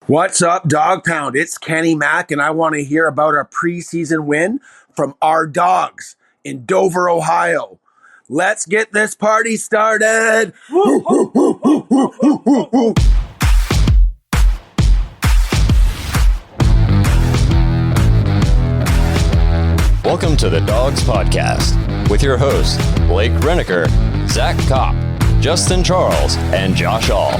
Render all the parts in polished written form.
What's up, Dog Pound? It's Kenny Mack, and I want to hear about our preseason win from our dogs in Dover, Ohio. Let's get this party started. Welcome to the Dawgs Podcast with your hosts, Blake Reneker, Zach Kopp, Justin Charles, and Josh All.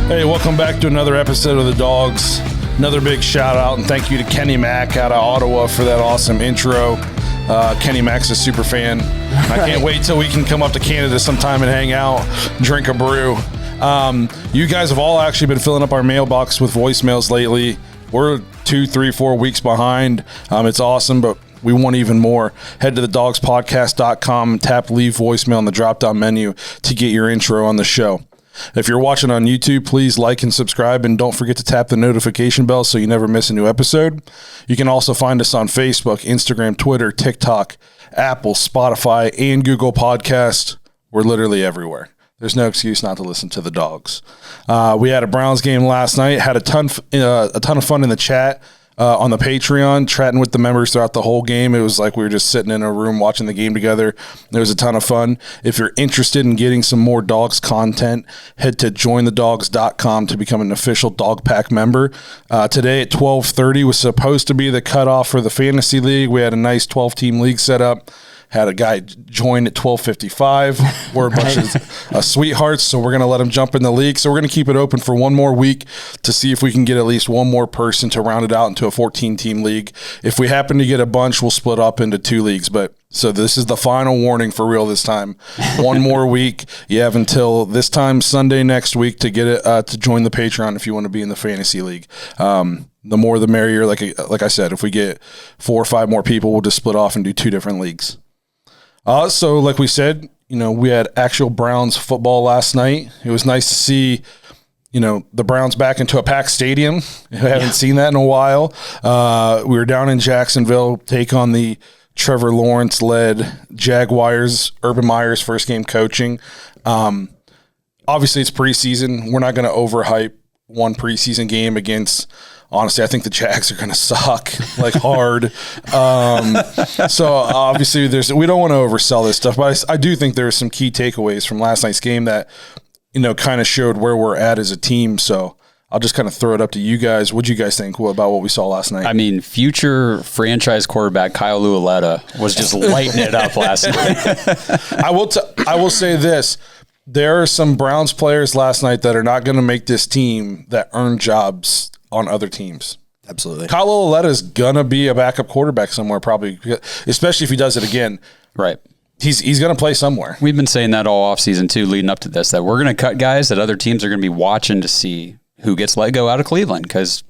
Hey, welcome back to another episode of the Dawgs. Another big shout out and thank you to Kenny Mack out of Ottawa for that awesome intro. Kenny Mack's a super fan. I can't wait till we can come up to Canada sometime and hang out, drink a brew. You guys have all actually been filling up our mailbox with voicemails lately. We're 2, 3, 4 weeks behind. It's awesome, but we want even more. Head to thedogspodcast.com, tap leave voicemail in the drop-down menu to get your intro on the show. If you're watching on YouTube, please like and subscribe, and don't forget to tap the notification bell so you never miss a new episode. You can also find us on Facebook, Instagram, Twitter, TikTok, Apple, Spotify, and Google Podcast. We're literally everywhere. There's no excuse not to listen to the Dawgs. We had a Browns game last night. Had a ton of fun in the chat on the Patreon, chatting with the members throughout the whole game. It was like we were just sitting in a room watching the game together. It was a ton of fun. If you're interested in getting some more Dawgs content, head to jointhedawgs.com to become an official Dog Pack member. Today at 12:30 was supposed to be the cutoff for the Fantasy League. We had a nice 12-team league set up. Had a guy join at 12:55. We're a bunch of sweethearts, so we're going to let him jump in the league. So we're going to keep it open for one more week to see if we can get at least one more person to round it out into a 14-team league. If we happen to get a bunch, we'll split up into 2 leagues. But so this is the final warning for real this time. One more week. You have until this time Sunday next week to get it to join the Patreon if you want to be in the Fantasy League. The more the merrier. Like I said, if we get 4 or 5 more people, we'll just split off and do 2 different leagues. So like we said, we had actual Browns football last night. It was nice to see, the Browns back into a packed stadium. I haven't seen that in a while. We were down in Jacksonville, take on the Trevor Lawrence-led Jaguars, Urban Meyer's first game coaching. Obviously, it's preseason. We're not going to overhype one preseason game against – honestly, I think the Jags are going to suck hard. So obviously, we don't want to oversell this stuff, but I do think there are some key takeaways from last night's game that kind of showed where we're at as a team. So I'll just kind of throw it up to you guys. What do you guys think about what we saw last night? I mean, future franchise quarterback Kyle Lualetta was just lighting it up last night. I will say this. There are some Browns players last night that are not going to make this team that earn jobs on other teams. Absolutely. Kyle Lualetta is going to be a backup quarterback somewhere probably, especially if he does it again. Right. He's going to play somewhere. We've been saying that all offseason too, leading up to this, that we're going to cut guys that other teams are going to be watching to see who gets let go out of Cleveland because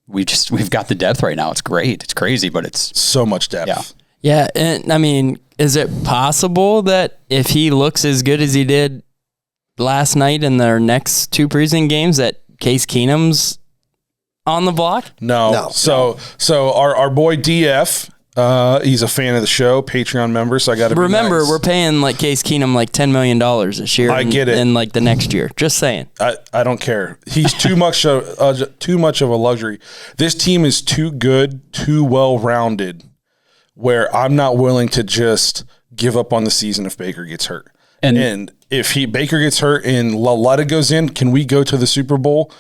we've got the depth right now. It's great. It's crazy, but it's so much depth. Yeah. And I mean, is it possible that if he looks as good as he did last night in their next 2 preseason games that Case Keenum's on the block? No. So our boy DF, he's a fan of the show, Patreon member. So I got to remember nice. We're paying Case Keenum $10 million this year. I get it. And the next year. Just saying. I don't care. He's too much of a luxury. This team is too good, too well rounded, where I'm not willing to just give up on the season if Baker gets hurt. And if Baker gets hurt and Lualetta goes in, can we go to the Super Bowl?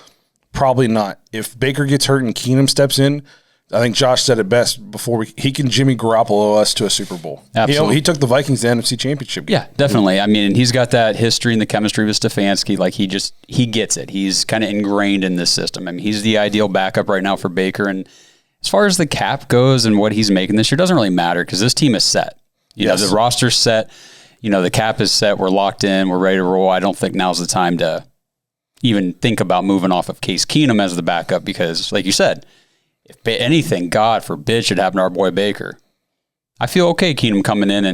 Probably not. If Baker gets hurt and Keenum steps in, I think Josh said it best before he can Jimmy Garoppolo us to a Super Bowl. Absolutely. He took the Vikings to the NFC Championship game. Yeah, definitely. I mean, he's got that history and the chemistry with Stefanski. He gets it. He's kind of ingrained in this system. I mean, he's the ideal backup right now for Baker. And as far as the cap goes and what he's making this year, doesn't really matter because this team is set. You know, the roster's set. The cap is set. We're locked in. We're ready to roll. I don't think now's the time to even think about moving off of Case Keenum as the backup because, like you said, if anything, God forbid, should happen to our boy Baker, I feel okay Keenum coming in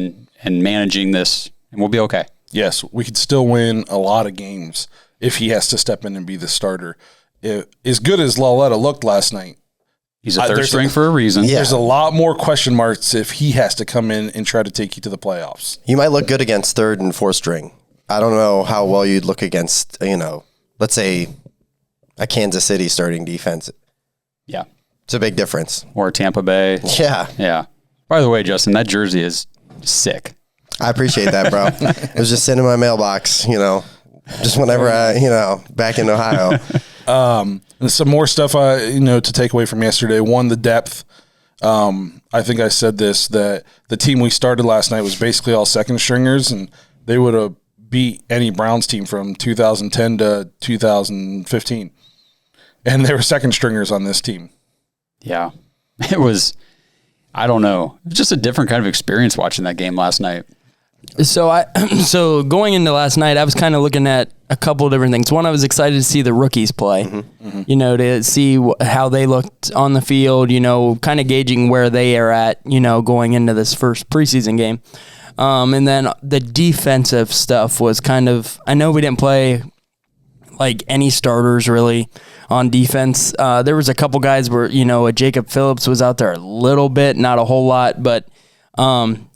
and managing this, and we'll be okay. Yes, we could still win a lot of games if he has to step in and be the starter. As good as Lualetta looked last night, he's a third string for a reason. Yeah. There's a lot more question marks if he has to come in and try to take you to the playoffs. You might look good against third and fourth string. I don't know how well you'd look against, let's say, a Kansas City starting defense. Yeah. It's a big difference. Or Tampa Bay. Yeah. Yeah. By the way, Justin, that jersey is sick. I appreciate that, bro. It was just sitting in my mailbox, just whenever back in Ohio. Some more stuff, to take away from yesterday. One, the depth. I think I said this, that the team we started last night was basically all second stringers, and they would have beat any Browns team from 2010 to 2015. And they were second stringers on this team. Yeah. It was, I don't know. It was just a different kind of experience watching that game last night. So going into last night, I was kind of looking at a couple of different things. One, I was excited to see the rookies play, to see how they looked on the field, kind of gauging where they are at, going into this first preseason game. And then the defensive stuff was kind of, I know we didn't play like any starters really on defense. There was a couple guys where, Jacob Phillips was out there a little bit, not a whole lot, but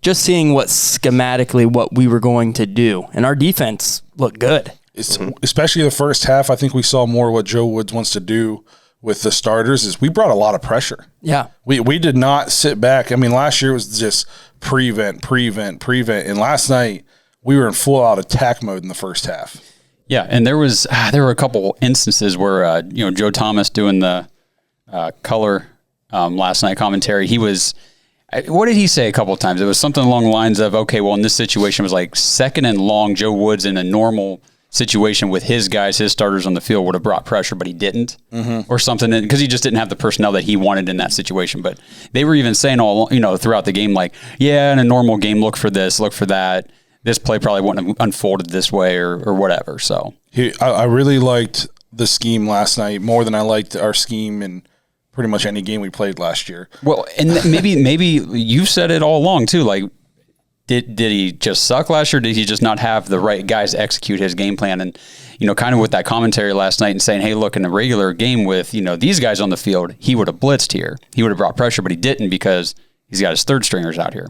just seeing schematically what we were going to do. And our defense looked good. Especially the first half, I think we saw more what Joe Woods wants to do with the starters is we brought a lot of pressure. Yeah. We did not sit back. I mean, last year was just prevent. And last night we were in full out attack mode in the first half. Yeah, and there were a couple instances where Joe Thomas doing the color last night commentary. He was, what did he say a couple of times? It was something along the lines of, okay, well in this situation it was like second and long. Joe Woods in a normal situation with his guys, his starters on the field would have brought pressure, but he didn't, or something, because he just didn't have the personnel that he wanted in that situation. But they were even saying all throughout the game, like, yeah, in a normal game, look for this, look for that. This play probably wouldn't have unfolded this way or whatever. So I really liked the scheme last night more than I liked our scheme in pretty much any game we played last year. Well, and maybe you've said it all along too. Like, did he just suck last year? Did he just not have the right guys to execute his game plan? And kind of with that commentary last night and saying, hey, look, in a regular game with these guys on the field, he would have blitzed here. He would have brought pressure, but he didn't because he's got his third stringers out here.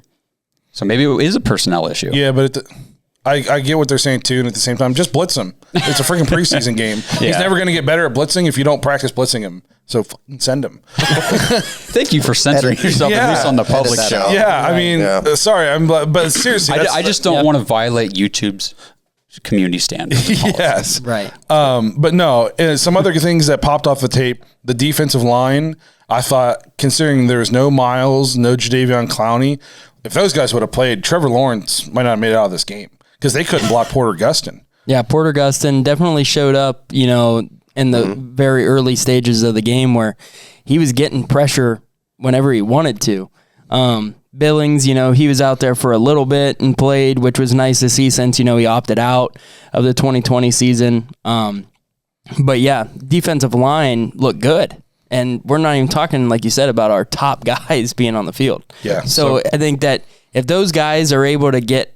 So maybe it is a personnel issue. Yeah, but I get what they're saying too, and at the same time, just blitz him. It's a freaking preseason game. Yeah. He's never going to get better at blitzing if you don't practice blitzing him. So send him. Thank you for censoring yourself, at least on the public show. Yeah, I mean, sorry, but seriously, I just don't want to violate YouTube's community standards. Yes, right. But no, some other things that popped off the tape. The defensive line, I thought, considering there was no Miles, no Jadeveon Clowney, if those guys would have played, Trevor Lawrence might not have made it out of this game because they couldn't block Porter Gustin. Yeah, Porter Gustin definitely showed up, in the very early stages of the game where he was getting pressure whenever he wanted to. Billings, he was out there for a little bit and played, which was nice to see since, he opted out of the 2020 season. But yeah, defensive line looked good. And we're not even talking, like you said, about our top guys being on the field. Yeah. So I think that if those guys are able to get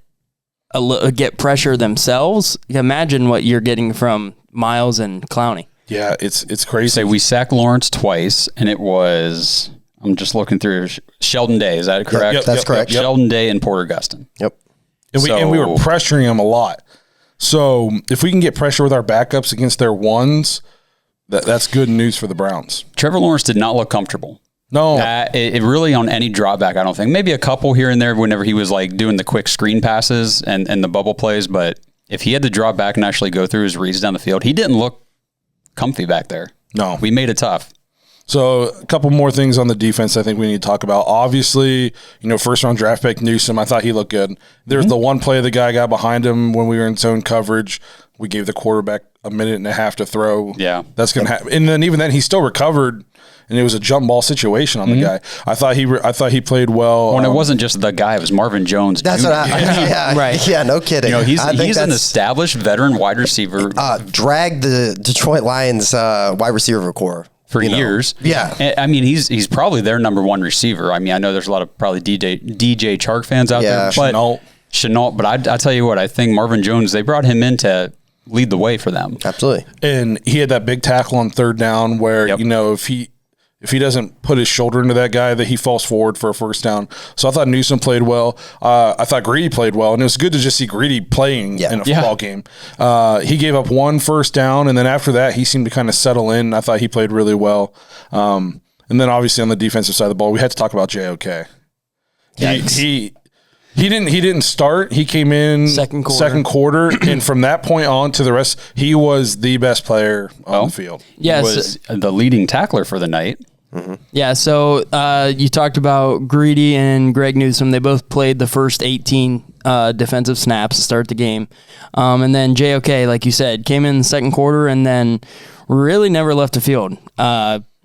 pressure themselves, imagine what you're getting from Miles and Clowney. Yeah, it's crazy. So we sacked Lawrence twice, and it was, I'm just looking through, Sheldon Day, is that correct? Yep, that's correct. Sheldon Day and Porter Gustin. Yep. And we were pressuring them a lot. So if we can get pressure with our backups against their ones, that's good news for the Browns. Trevor Lawrence did not look comfortable. No. It really on any dropback, I don't think. Maybe a couple here and there whenever he was like doing the quick screen passes and the bubble plays, but if he had to drop back and actually go through his reads down the field, he didn't look comfy back there. No. We made it tough. So a couple more things on the defense I think we need to talk about. Obviously, first round draft pick Newsome, I thought he looked good. There's the one play the guy got behind him when we were in zone coverage. We gave the quarterback a minute and a half to throw. Yeah. That's going to happen. And then even then he still recovered, and it was a jump ball situation on the guy. I thought he played well. When it wasn't just the guy, it was Marvin Jones. That's what right. Yeah, no kidding. He's an established veteran wide receiver. Dragged the Detroit Lions wide receiver core for years. Yeah. I mean, he's probably their number one receiver. I mean, I know there's a lot of probably DJ Chark fans out there. But Chenault. But I tell you what, I think Marvin Jones, they brought him in to lead the way for them. Absolutely. And he had that big tackle on third down where, if if he doesn't put his shoulder into that guy, that he falls forward for a first down. So I thought Newsome played well. I thought Greedy played well, and it was good to just see Greedy playing in a football game. He gave up one first down, and then after that, he seemed to kind of settle in. I thought he played really well. And then obviously on the defensive side of the ball, we had to talk about JOK. He didn't start. He came in second quarter, and from that point on to the rest, he was the best player on the field. Yes, he was the leading tackler for the night. Mm-hmm. Yeah, so you talked about Greedy and Greg Newsome. They both played the first 18 defensive snaps to start the game. And then JOK, like you said, came in the second quarter and then really never left the field.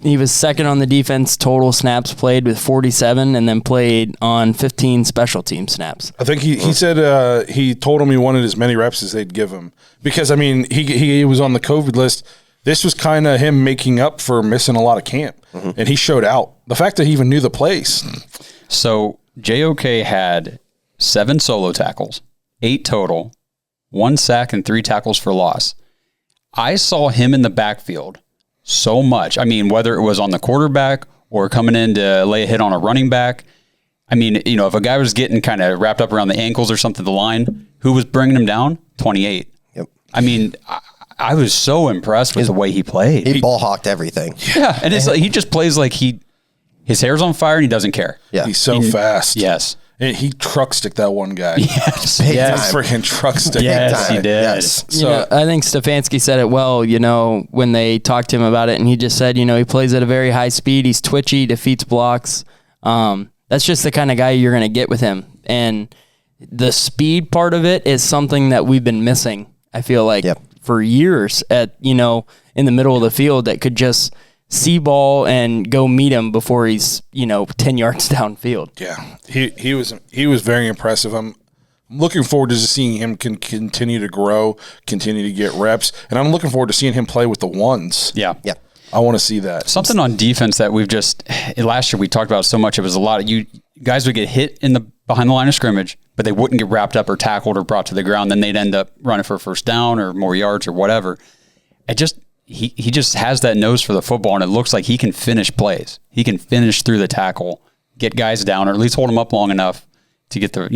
He was second on the defense total snaps played with 47 and then played on 15 special team snaps. I think he said he told him he wanted as many reps as they'd give him. Because, I mean, he was on the COVID list. This was kind of him making up for missing a lot of camp. Mm-hmm. And he showed out. The fact that he even knew the plays. So JOK had 7 solo tackles, 8 total, 1 sack, and 3 tackles for loss. I saw him in the backfield so much. I mean, whether it was on the quarterback or coming in to lay a hit on a running back. I mean, you know, if a guy was getting kind of wrapped up around the ankles or something, the line, who was bringing him down? 28. Yep. I mean, I was so impressed with the way he played. He ball hawked everything. Yeah, and it's like he just plays like his hair's on fire and he doesn't care. Yeah, he's so fast. Yes. And he truck stick that one guy. Yes. Freaking truck stick. Yes, he did. Yes. So, I think Stefanski said it well, when they talked to him about it, and he just said, he plays at a very high speed. He's twitchy, defeats blocks. That's just the kind of guy you're going to get with him. And the speed part of it is something that we've been missing, I feel like, for years in the middle of the field that could just see ball and go meet him before he's 10 yards downfield. Yeah, he was very impressive. I'm looking forward to just seeing him continue to grow, continue to get reps, and I'm looking forward to seeing him play with the ones. Yeah. I want to see that. Something on defense that we've last year we talked about so much. It was a lot of you guys would get hit behind the line of scrimmage, but they wouldn't get wrapped up or tackled or brought to the ground. Then they'd end up running for a first down or more yards or whatever. He just has that nose for the football, and it looks like he can finish plays. He can finish through the tackle, get guys down, or at least hold them up long enough to get the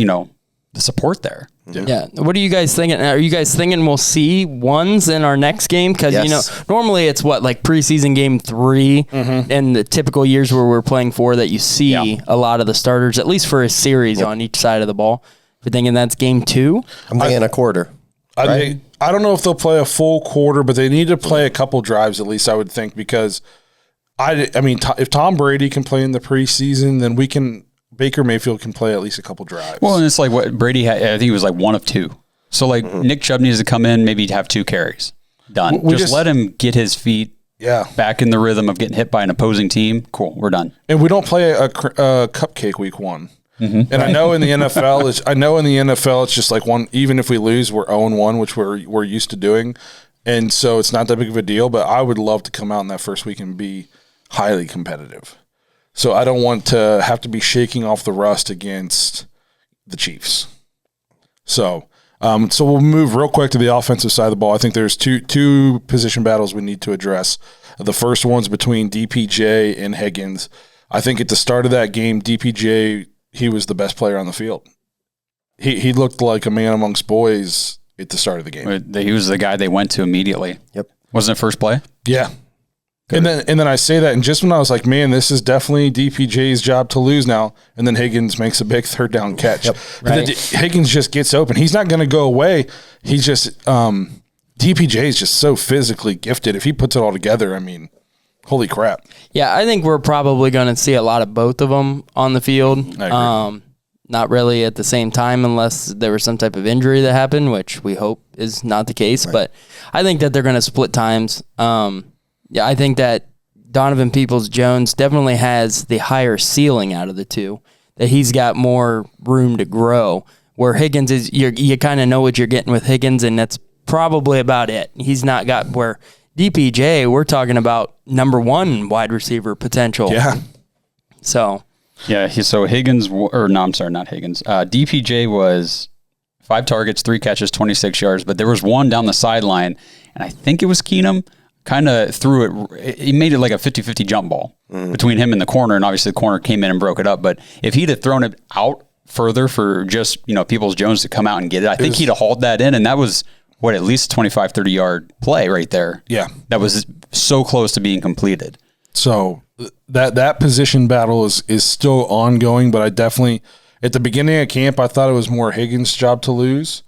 support there. Yeah. What are you guys thinking? Are you guys thinking we'll see ones in our next game? Because, normally it's like preseason game 3 and the typical years where we're playing 4 that you see a lot of the starters, at least for a series on each side of the ball. We're thinking that's game 2? I'm thinking a quarter. I don't know if they'll play a full quarter, but they need to play a couple drives at least, I would think, because if Tom Brady can play in the preseason, then Baker Mayfield can play at least a couple drives. Well, and it's like what Brady had, I think he was like 1 of 2. So Nick Chubb needs to come in, maybe have 2 carries. Done. Just let him get his feet back in the rhythm of getting hit by an opposing team. Cool, we're done. And we don't play a cupcake week 1. Mm-hmm. And I know in the NFL, it's just like one. Even if we lose, we're 0-1, which we're used to doing, and so it's not that big of a deal. But I would love to come out in that first week and be highly competitive. So I don't want to have to be shaking off the rust against the Chiefs. So we'll move real quick to the offensive side of the ball. I think there's two position battles we need to address. The first one's between DPJ and Higgins. I think at the start of that game, DPJ. He was the best player on the field. He looked like a man amongst boys at the start of the game. He was the guy they went to immediately. Yep. Wasn't it first play? Yeah. Good. And then I say that, and just when I was like, man, this is definitely DPJ's job to lose now, and then Higgins makes a big third down catch. Yep. Right. Then Higgins just gets open. He's not going to go away. He's just DPJ is just so physically gifted. If he puts it all together, holy crap. Yeah, I think we're probably going to see a lot of both of them on the field. Not really at the same time unless there was some type of injury that happened, which we hope is not the case. Right. But I think that they're going to split times. I think that Donovan Peoples-Jones definitely has the higher ceiling out of the two, that he's got more room to grow. Where Higgins is, you kind of know what you're getting with Higgins, and that's probably about it. He's not got where DPJ, we're talking about number 1 wide receiver potential. Yeah. So. Yeah, not Higgins. DPJ was 5 targets, 3 catches, 26 yards, but there was one down the sideline, and I think it was Keenum. kind of threw it. He made it like a 50-50 jump ball between him and the corner, and obviously the corner came in and broke it up. But if he'd have thrown it out further for just, Peoples-Jones to come out and get it, I think he'd have hauled that in, and that was at least a 25, 30-yard play right there. Yeah. That was so close to being completed. So that position battle is still ongoing, but I definitely, at the beginning of camp, I thought it was more Higgins' job to lose,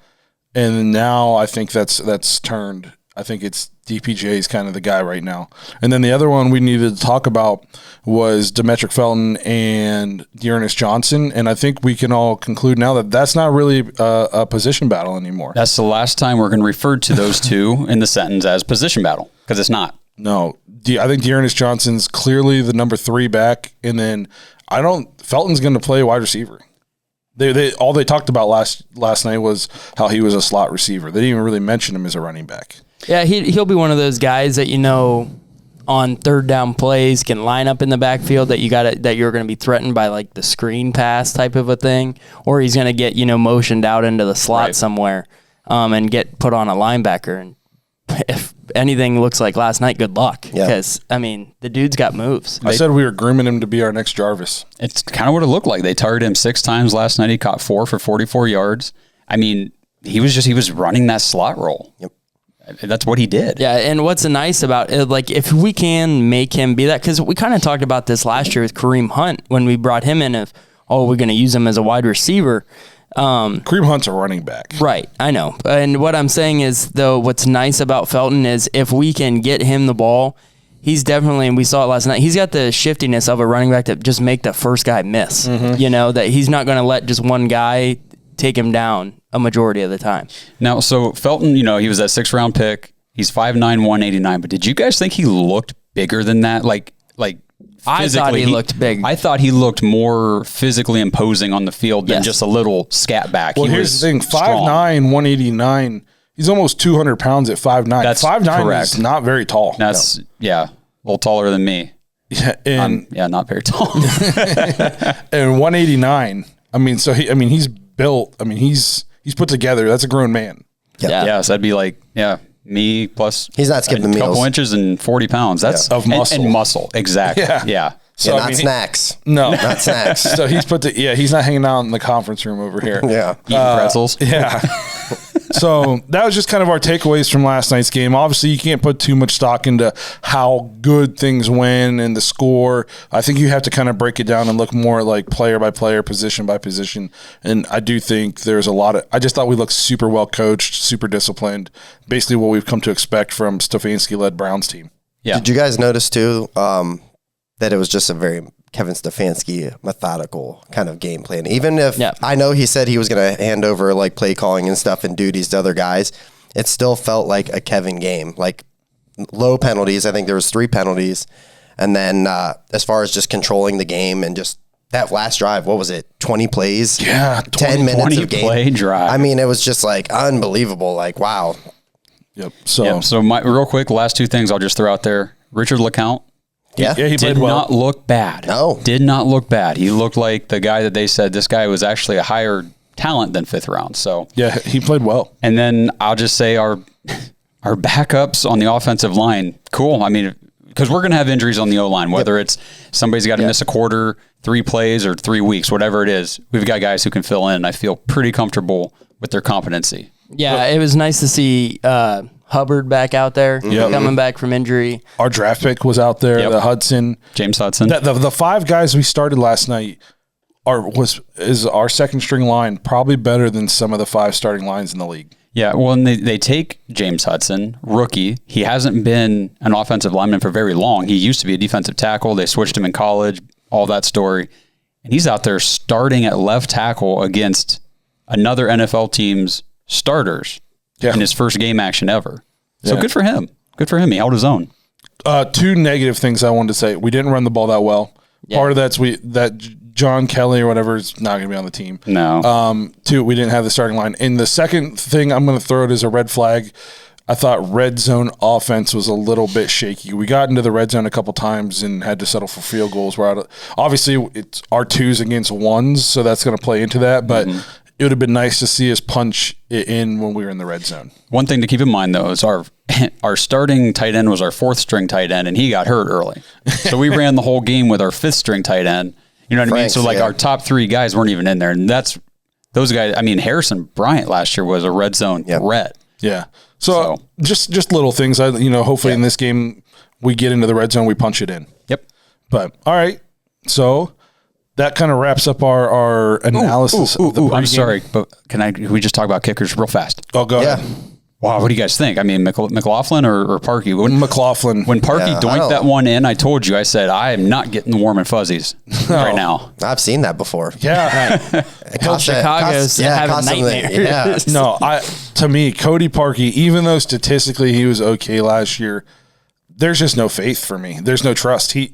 and now I think that's turned. I think it's DPJ is kind of the guy right now. And then the other one we needed to talk about was Demetric Felton and Dearness Johnson, and I think we can all conclude now that that's not really a position battle anymore. That's the last time we're going to refer to those two in the sentence as position battle, because it's not. No, I think Dearness Johnson's clearly the number 3 back, and then Felton's going to play wide receiver. They all they talked about last night was how he was a slot receiver. They didn't even really mention him as a running back. Yeah, he'll be one of those guys that on third down plays can line up in the backfield that you're going to be threatened by like the screen pass type of a thing, or he's going to get motioned out into the slot somewhere and get put on a linebacker. And if anything looks like last night, good luck, because the dude's got moves. I said we were grooming him to be our next Jarvis. It's kind of what it looked like. They targeted him 6 times last night. He caught 4 for 44 yards. He was running that slot role. Yep. That's what he did. Yeah, and what's nice about it, like if we can make him be that, because we kind of talked about this last year with Kareem Hunt when we brought him in, we're going to use him as a wide receiver. Kareem Hunt's a running back. Right, I know. And what I'm saying is, though, what's nice about Felton is if we can get him the ball, he's definitely, and we saw it last night, he's got the shiftiness of a running back to just make the first guy miss. That he's not going to let just one guy take him down a majority of the time. Now, so Felton, he was that 6th round pick. He's 5'9", 189. But did you guys think he looked bigger than that? Like I thought he looked big. I thought he looked more physically imposing on the field than just a little scat back. Well, here's the thing: 5'9", 189. He's almost 200 pounds at 5'9". That's 5'9" correct. is not very tall. That's a little taller than me. Yeah, not very tall. And 189. He's built. He's put together. That's a grown man. Yeah, so that'd be like me plus. He's not skipping the meals. A couple inches and 40 pounds. That's of muscle. And muscle, exactly. Yeah. So not snacks. No, not snacks. So he's he's not hanging out in the conference room over here. Yeah, eating pretzels. Yeah. So that was just kind of our takeaways from last night's game. Obviously, you can't put too much stock into how good things went and the score. I think you have to kind of break it down and look more at like player by player, position by position. And I do think there's a lot of. I just thought we looked super well coached, super disciplined. Basically, what we've come to expect from Stefanski-led Browns team. Yeah. Did you guys notice too that it was just a very Kevin Stefanski methodical kind of game plan? Even if I know he said he was going to hand over like play calling and stuff and duties to other guys, it still felt like a Kevin game. Like low penalties. I think there was 3 penalties. And then as far as just controlling the game and just that last drive, what was it? 20 plays? Yeah. 10 minutes of game. Play drive. It was just like unbelievable. Like, wow. Yep. So real quick, last 2 things I'll just throw out there. Richard LeCounte. He played did well. not look bad. No. Did not look bad. He looked like the guy that they said this guy was actually a higher talent than 5th round. So yeah, he played well. And then I'll just say our backups on the offensive line, cool. Because we're going to have injuries on the O-line, whether it's somebody's got to miss a quarter, 3 plays, or 3 weeks, whatever it is. We've got guys who can fill in. I feel pretty comfortable with their competency. Yeah, it was nice to see Hubbard back out there, coming back from injury. Our draft pick was out there, the Hudson. James Hudson. The 5 guys we started last night is our second string line probably better than some of the 5 starting lines in the league. Yeah, well, and they take James Hudson, rookie. He hasn't been an offensive lineman for very long. He used to be a defensive tackle. They switched him in college, all that story. And he's out there starting at left tackle against another NFL team's starters in his first game action ever. So good for him. Good for him. He held his own. 2 negative things I wanted to say. We didn't run the ball that well. Yeah. Part of that's that John Kelly or whatever is not going to be on the team. No. 2, we didn't have the starting line. And the second thing I'm going to throw it as a red flag. I thought red zone offense was a little bit shaky. We got into the red zone a couple times and had to settle for field goals. Obviously, it's our 2s against 1s, so that's going to play into that. But it would have been nice to see us punch it in when we were in the red zone. One thing to keep in mind, though, is our starting tight end was our 4th string tight end, and he got hurt early. So we ran the whole game with our 5th string tight end. You know what I mean? So like our top 3 guys weren't even in there, and that's those guys. I mean, Harrison Bryant last year was a red zone threat. Yeah. So just little things. Hopefully in this game we get into the red zone, we punch it in. Yep. But all right, so that kind of wraps up our analysis. Of the I'm sorry, but can we just talk about kickers real fast? Oh, go ahead. Wow, what do you guys think? I mean, McLaughlin or Parkey? McLaughlin. When Parkey doinked that one in, I told you, I said, I am not getting the warm and fuzzies right now. I've seen that before. Yeah. Chicago's having nightmares. No, to me, Cody Parkey, even though statistically he was okay last year, there's just no faith for me. There's no trust. And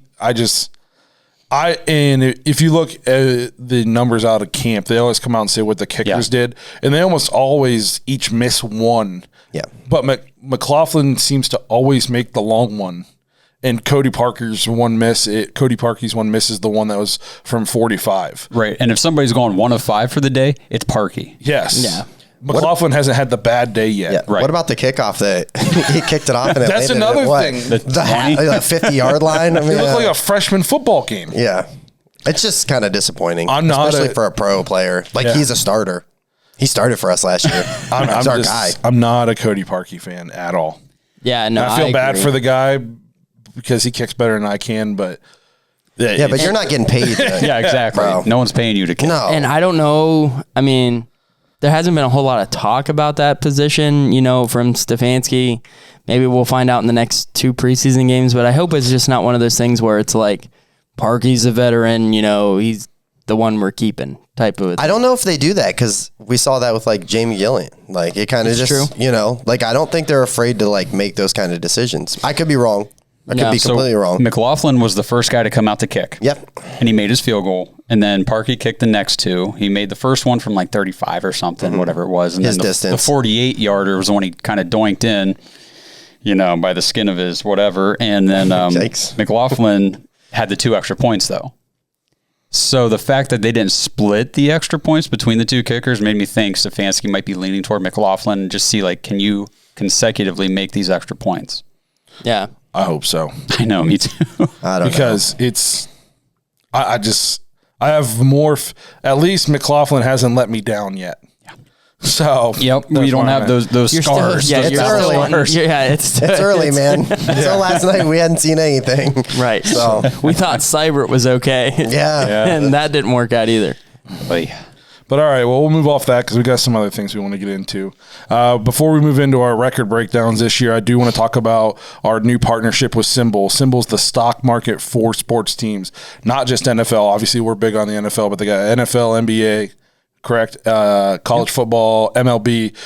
if you look at the numbers out of camp, they always come out and say what the kickers did, and they almost always each miss one. Yeah. But McLaughlin seems to always make the long one, and Cody Parkey's one miss is the one that was from 45. Right, and if somebody's going 1 of 5 for the day, it's Parkey. Yes. Yeah. McLaughlin hasn't had the bad day yet. Yeah. Right. What about the kickoff that he kicked it off and it That's landed another at what? thing. The 50-yard line. I mean, It looked like a freshman football game. Yeah. It's just kind of disappointing, especially for a pro player. He's a starter. He started for us last year. He's our guy. I'm not a Cody Parkey fan at all. Yeah, no, I feel bad for the guy because he kicks better than I can, but but you're not getting paid. Yeah, exactly. Bro. No one's paying you to kick. No. And I don't know. I mean, there hasn't been a whole lot of talk about that position, from Stefanski. Maybe we'll find out in the next 2 preseason games, but I hope it's just not one of those things where it's like Parkey's a veteran, he's the one we're keeping type of. I don't know if they do that because we saw that with Jamie Gillian. It kind of just, true. I don't think they're afraid to make those kind of decisions. I could be wrong. I could be completely wrong. McLaughlin was the first guy to come out to kick. Yep. And he made his field goal. And then Parkey kicked the next 2. He made the first one from 35 or something, whatever it was. And His then distance. The 48-yarder was the one he kind of doinked in, by the skin of his whatever. And then McLaughlin had the 2 extra points, though. So the fact that they didn't split the extra points between the 2 kickers made me think Stefanski might be leaning toward McLaughlin and just see, can you consecutively make these extra points? Yeah. I hope so. I know, me too. I don't know. Because it's, I have more, at least McLaughlin hasn't let me down yet. Yeah. So. Yep. We don't have those scars. It's early. It's early, man. Until last night, we hadn't seen anything. Right. So we thought Seibert was okay. Yeah. And that didn't work out either. But all right, well, we'll move off that because we got some other things we want to get into. Before we move into our record breakdowns this year, I do want to talk about our new partnership with Symbol. Symbol's the stock market for sports teams, not just NFL. Obviously, we're big on the NFL, but they got NFL, NBA, correct? College football, MLB.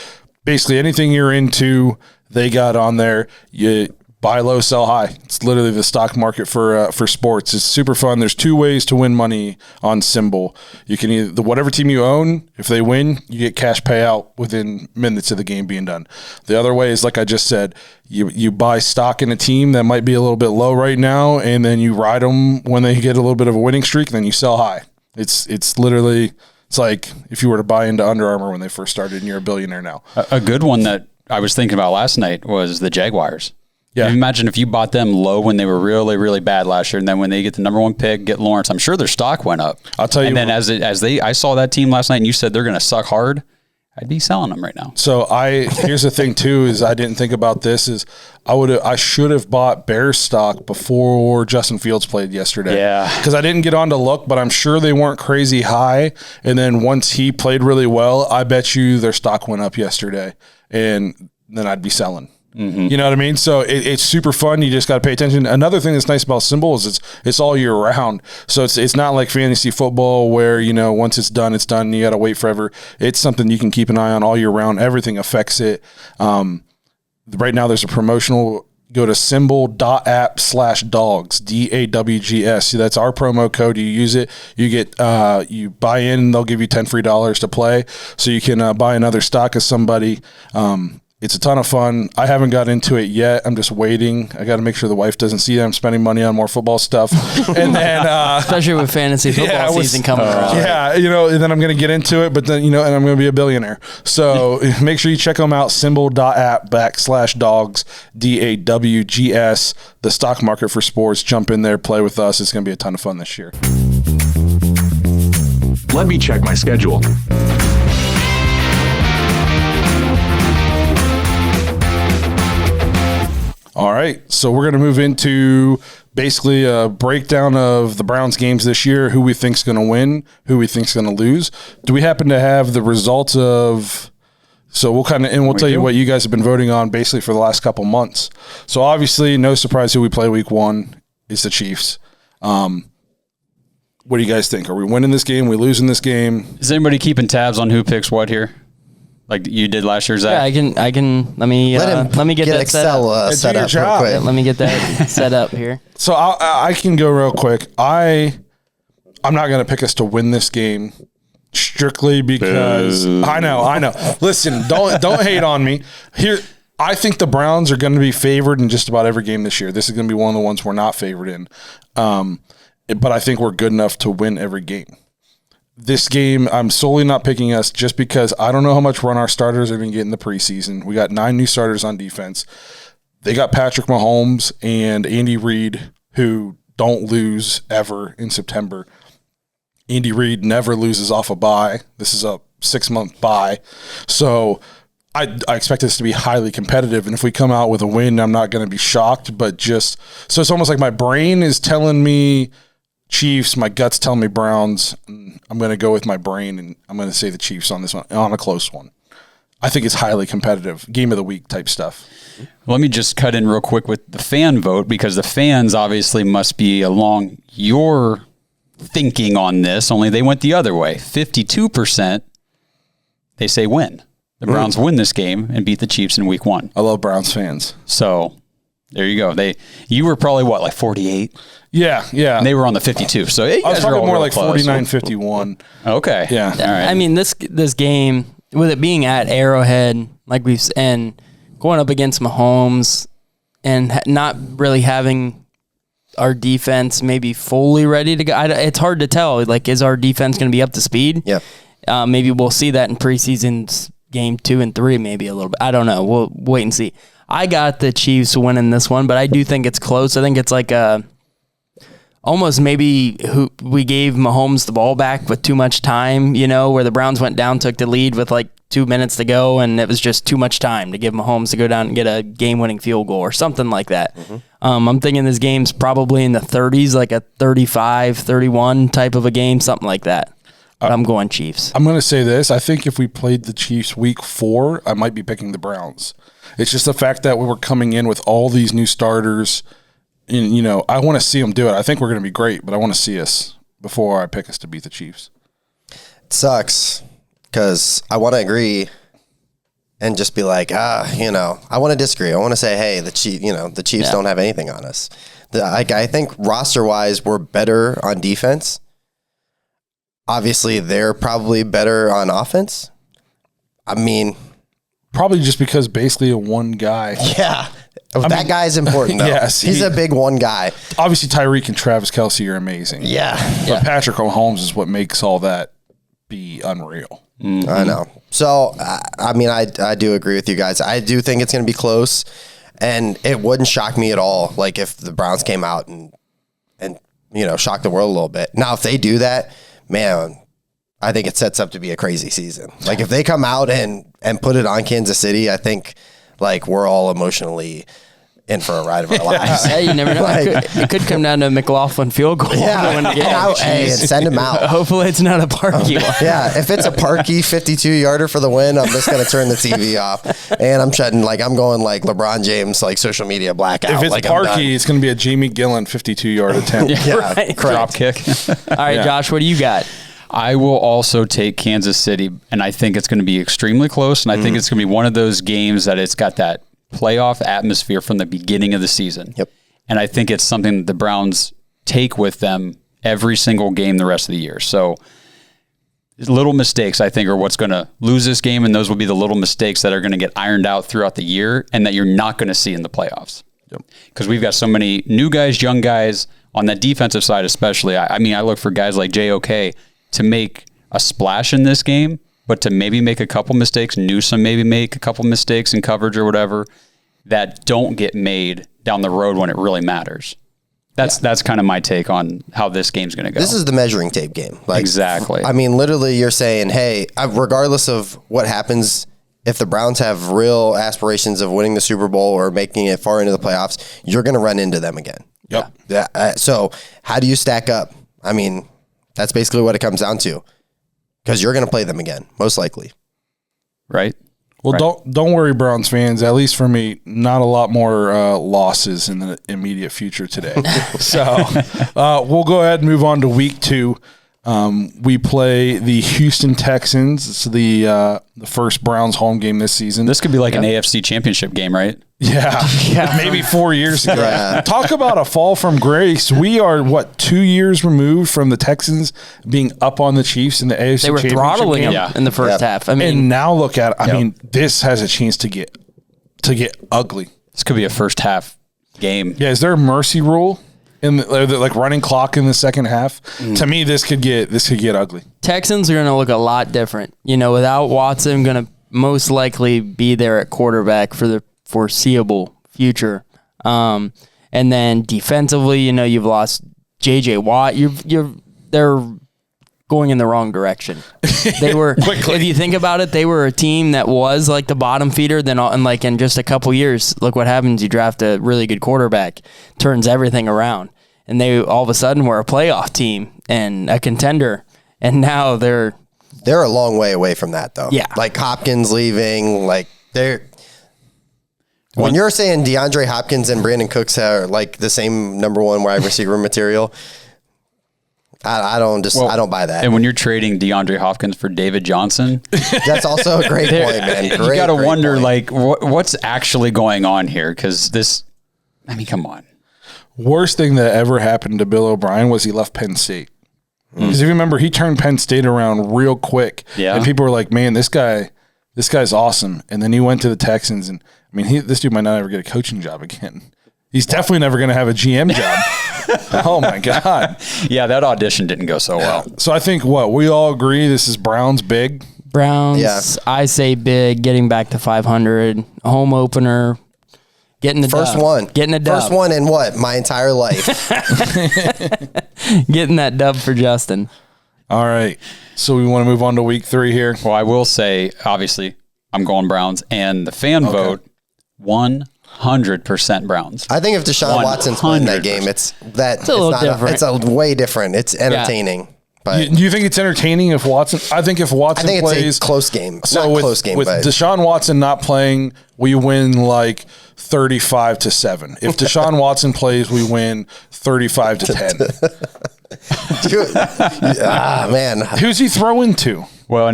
Basically, anything you're into, they got on there. You buy low, sell high. It's literally the stock market for sports. It's super fun. There's 2 ways to win money on Symbol. You can either whatever team you own, if they win, you get cash payout within minutes of the game being done. The other way is, like I just said, you buy stock in a team that might be a little bit low right now, and then you ride them when they get a little bit of a winning streak, then you sell high. It's literally, it's like if you were to buy into Under Armour when they first started and you're a billionaire now. A good one that I was thinking about last night was the Jaguars. Yeah. Imagine if you bought them low when they were really, really bad last year, and then when they get the number 1 pick, get Lawrence, I'm sure their stock went up. I'll tell you. And then I saw that team last night, and you said they're going to suck hard, I'd be selling them right now. So here's the thing too, is I didn't think about this, is I should have bought Bears stock before Justin Fields played yesterday. Yeah. Because I didn't get on to look, but I'm sure they weren't crazy high. And then once he played really well, I bet you their stock went up yesterday, and then I'd be selling. Mm-hmm. You know what I mean? So it's super fun. You just got to pay attention. Another thing that's nice about Symbol is it's all year round. So it's not like fantasy football where, once it's done, you got to wait forever. It's something you can keep an eye on all year round. Everything affects it. Right now there's a promotional. Go to symbol.app/dogs, DAWGS. So that's our promo code. You use it, you get you buy in, and they'll give you $10 free to play. So you can buy another stock of somebody. It's a ton of fun. I haven't got into it yet. I'm just waiting. I got to make sure the wife doesn't see that I'm spending money on more football stuff. And then, especially with fantasy football season coming around. Yeah, and then I'm going to get into it, but then, and I'm going to be a billionaire. So make sure you check them out. Symbol.app/Dawgs, DAWGS, the stock market for sports. Jump in there, play with us. It's going to be a ton of fun this year. Let me check my schedule. All right, so we're going to move into basically a breakdown of the Browns games this year, who we think's going to win, who we think's going to lose. Do we happen to have the results of? So we'll tell you what you guys have been voting on basically for the last couple months. So obviously, no surprise who we play week 1 is the Chiefs. What do you guys think? Are we winning this game? Are we losing this game? Is anybody keeping tabs on who picks what here? Like you did last year, Zach? Yeah, I can. Let me get that Excel set up real quick. Let me get that set up here. So I can go real quick. I'm not going to pick us to win this game strictly because I know. Listen, don't hate on me. Here, I think the Browns are going to be favored in just about every game this year. This is going to be one of the ones we're not favored in. But I think we're good enough to win every game. This game, I'm solely not picking us just because I don't know how much run our starters are going to get in the preseason. We got 9 new starters on defense. They got Patrick Mahomes and Andy Reid, who don't lose ever in September. Andy Reid never loses off a bye. This is a 6-month bye. So I expect this to be highly competitive. And if we come out with a win, I'm not going to be shocked. But so it's almost like my brain is telling me Chiefs, my gut's telling me Browns. I'm going to go with my brain, and I'm going to say the Chiefs on this one, on a close one. I think it's highly competitive, game of the week type stuff. Let me just cut in real quick with the fan vote, because the fans obviously must be along your thinking on this, only they went the other way. 52%, they say win. The Browns win this game and beat the Chiefs in week 1. I love Browns fans. So there you go. You were probably like 48? Yeah. And they were on the 52. So I was talking more like 49-51. Okay. Yeah. All right. I mean, this game, with it being at Arrowhead, and going up against Mahomes, and not really having our defense maybe fully ready to go. It's hard to tell. Like, is our defense going to be up to speed? Yeah. Maybe we'll see that in preseason's game 2 and 3, maybe a little bit. I don't know. We'll wait and see. I got the Chiefs winning this one, but I do think it's close. I think it's like almost maybe we gave Mahomes the ball back with too much time, where the Browns went down, took the lead with like 2 minutes to go, and it was just too much time to give Mahomes to go down and get a game-winning field goal or something like that. Mm-hmm. I'm thinking this game's probably in the 30s, like a 35-31 type of a game, something like that. But I'm going Chiefs. I'm going to say this. I think if we played the Chiefs week 4, I might be picking the Browns. It's just the fact that we were coming in with all these new starters. And, I want to see them do it. I think we're going to be great, but I want to see us before I pick us to beat the Chiefs. It sucks because I want to agree and just be like, I want to disagree. I want to say, hey, the Chiefs don't have anything on us. I think roster-wise, we're better on defense. Obviously, they're probably better on offense. I mean, probably just because basically a one guy. Yeah. That guy's important, though. Yes. He's a big one guy. Obviously, Tyreek and Travis Kelce are amazing. Yeah. But Patrick Mahomes is what makes all that be unreal. Mm-hmm. I know. So, I do agree with you guys. I do think it's going to be close, and it wouldn't shock me at all, like, if the Browns came out and shocked the world a little bit. Now, if they do that, man, I think it sets up to be a crazy season. Like, if they come out and put it on Kansas City, I think, like, we're all emotionally in for a ride of our lives. Yeah, you never know. It could come down to a McLaughlin field goal. Yeah, and send him out. Hopefully it's not a Parkey one. Yeah, if it's a Parkey 52-yarder for the win, I'm just going to turn the TV off. And I'm going like LeBron James, like social media blackout. If it's Parkey, it's going to be a Jamie Gillen 52-yard attempt. Right. Drop kick. All right, Josh, what do you got? I will also take Kansas City, and I think it's going to be extremely close, and I think it's going to be one of those games that it's got that playoff atmosphere from the beginning of the season. Yep. And I think it's something that the Browns take with them every single game the rest of the year. So little mistakes, I think, are what's going to lose this game, and those will be the little mistakes that are going to get ironed out throughout the year and that you're not going to see in the playoffs. Because we've got so many new guys, young guys, on that defensive side especially. I mean, I look for guys like JOK to make a splash in this game, but to maybe make a couple mistakes, Newsome maybe make a couple mistakes in coverage or whatever, that don't get made down the road when it really matters. That's kind of my take on how this game's going to go. This is the measuring tape game. Like, exactly. I mean, literally, you're saying, hey, regardless of what happens, if the Browns have real aspirations of winning the Super Bowl or making it far into the playoffs, you're going to run into them again. Yep. Yeah. So how do you stack up? I mean, that's basically what it comes down to, because you're going to play them again, most likely. Right. Well, right. don't worry, Browns fans. At least for me, not a lot more losses in the immediate future today. So we'll go ahead and move on to week 2. We play the Houston Texans. It's the first Browns home game this season. This could be like an AFC championship game, right? Yeah. Maybe 4 years ago. Yeah. Talk about a fall from grace. We are, 2 years removed from the Texans being up on the Chiefs in the AFC They were championship throttling game. them in the first half. I mean, And now look at it. I mean, this has a chance to get ugly. This could be a first half game. Yeah, is there a mercy rule in the like running clock in the second half? To me, this could get ugly. Texans are going to look a lot different. Without Watson, going to most likely be there at quarterback for the foreseeable future. And then defensively, you've lost J.J. Watt. They're going in the wrong direction. They were, if you think about it, they were a team that was like the bottom feeder. Then, in just a couple years, look what happens. You draft a really good quarterback, turns everything around, and they all of a sudden were a playoff team and a contender. And now they're a long way away from that, though. Yeah. Like Hopkins leaving, when you're saying DeAndre Hopkins and Brandon Cooks are like the same number 1 wide receiver material, I don't buy that. And when you're trading DeAndre Hopkins for David Johnson, that's also a great point, man. you got to wonder what's actually going on here, because come on. Worst thing that ever happened to Bill O'Brien was he left Penn State. Because if you remember, he turned Penn State around real quick. Yeah. And people were like, man, this guy's awesome. And then he went to the Texans, and this dude might not ever get a coaching job again. He's definitely never going to have a GM job. Oh my God. Yeah, that audition didn't go so well. So I think we all agree this is Browns big. Browns, Yeah. I say big, getting back to 500, home opener, getting the First dub. one. Getting a dub. First one in my entire life. Getting that dub for Justin. All right. So we want to move on to week 3 here. Well, I will say, obviously, I'm going Browns, and the fan vote, 100% Browns. I think if Deshaun Watson's playing that game, it's a little different. It's a way different. It's entertaining. Yeah. But Do you think it's entertaining if Watson? I think if Watson plays, it's a close game. So not with, close game, with but Deshaun Watson not playing, we win 35-7. If Deshaun Watson plays, we win 35-10. Dude, man, who's he throwing to? Well,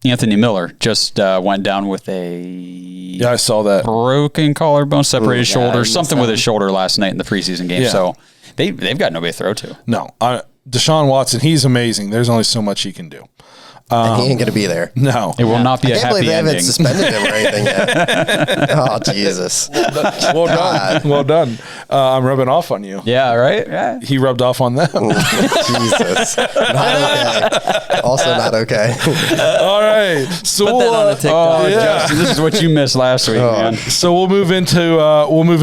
Anthony Miller just went down with I saw that broken collarbone, separated shoulder, something with his shoulder last night in the preseason game. Yeah. So they've got nobody to throw to. No, Deshaun Watson, he's amazing. There's only so much he can do. He ain't going to be there. No. It will not be a happy ending. I can't believe they haven't suspended him or anything yet. Oh, Jesus. Well done. Well done. I'm rubbing off on you. Yeah, right? Yeah. He rubbed off on them. Jesus. Not okay. Also not okay. All right. So put that on a TikTok. Justin, this is what you missed last week, man. So we'll move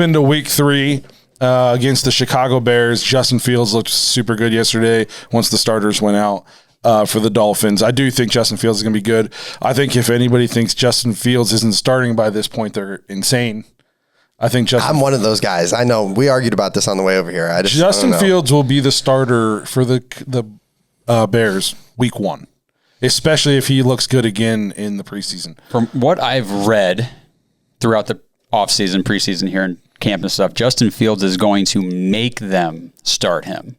into week 3. Against the Chicago Bears. Justin Fields looked super good yesterday once the starters went out for the Dolphins. I do think Justin Fields is going to be good. I think if anybody thinks Justin Fields isn't starting by this point, they're insane. I think I'm one of those guys. I know. We argued about this on the way over here. Justin Fields will be the starter for the Bears week 1, especially if he looks good again in the preseason. From what I've read throughout the offseason, preseason here in camp and stuff, Justin Fields is going to make them start him.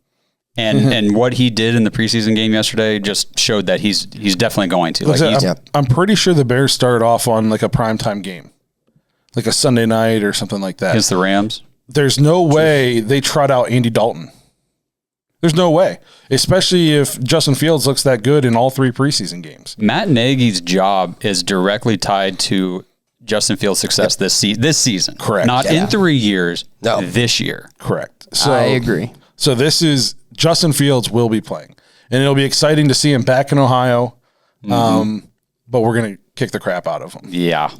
And what he did in the preseason game yesterday just showed that he's definitely going to. I'm pretty sure the Bears started off on like a primetime game, like a Sunday night or something like that. Against the Rams? There's no way they trot out Andy Dalton There's no way, especially if Justin Fields looks that good in all 3 preseason games. Matt Nagy's job is directly tied to Justin Fields' success this season. Correct. Not in 3 years, No. this year. Correct. So, I agree. So this is Justin Fields will be playing, and it'll be exciting to see him back in Ohio. But we're going to kick the crap out of him. Yeah.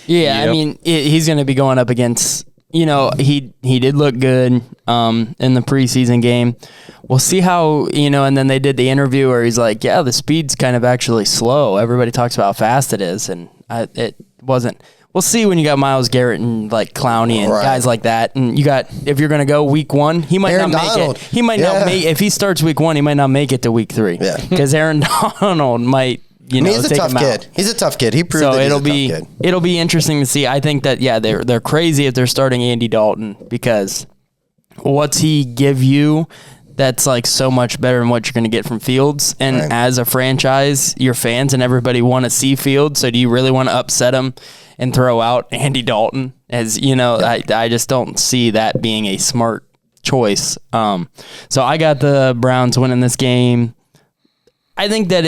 Yeah, Yep. I mean, he's going to be going up against, he did look good in the preseason game. We'll see how, and then they did the interview where he's like, yeah, the speed's kind of actually slow. Everybody talks about how fast it is, and it wasn't. We'll see when you got Myles Garrett and like Clowney and guys like that. And you got, if you're going to go week 1, he might Aaron not make Donald. it. He might not make, if he starts week 1, he might not make it to week 3. Yeah. Because Aaron Donald might, he's a take tough him kid. out. He's a tough kid. He proved So that he's it'll a be tough kid. it'll be interesting to see. I think that they're crazy if they're starting Andy Dalton, because what's he give you that's like so much better than what you're going to get from Fields. And as a franchise, your fans and everybody want to see Fields. So do you really want to upset him and throw out Andy Dalton? As I just don't see that being a smart choice. So I got the Browns winning this game. I think that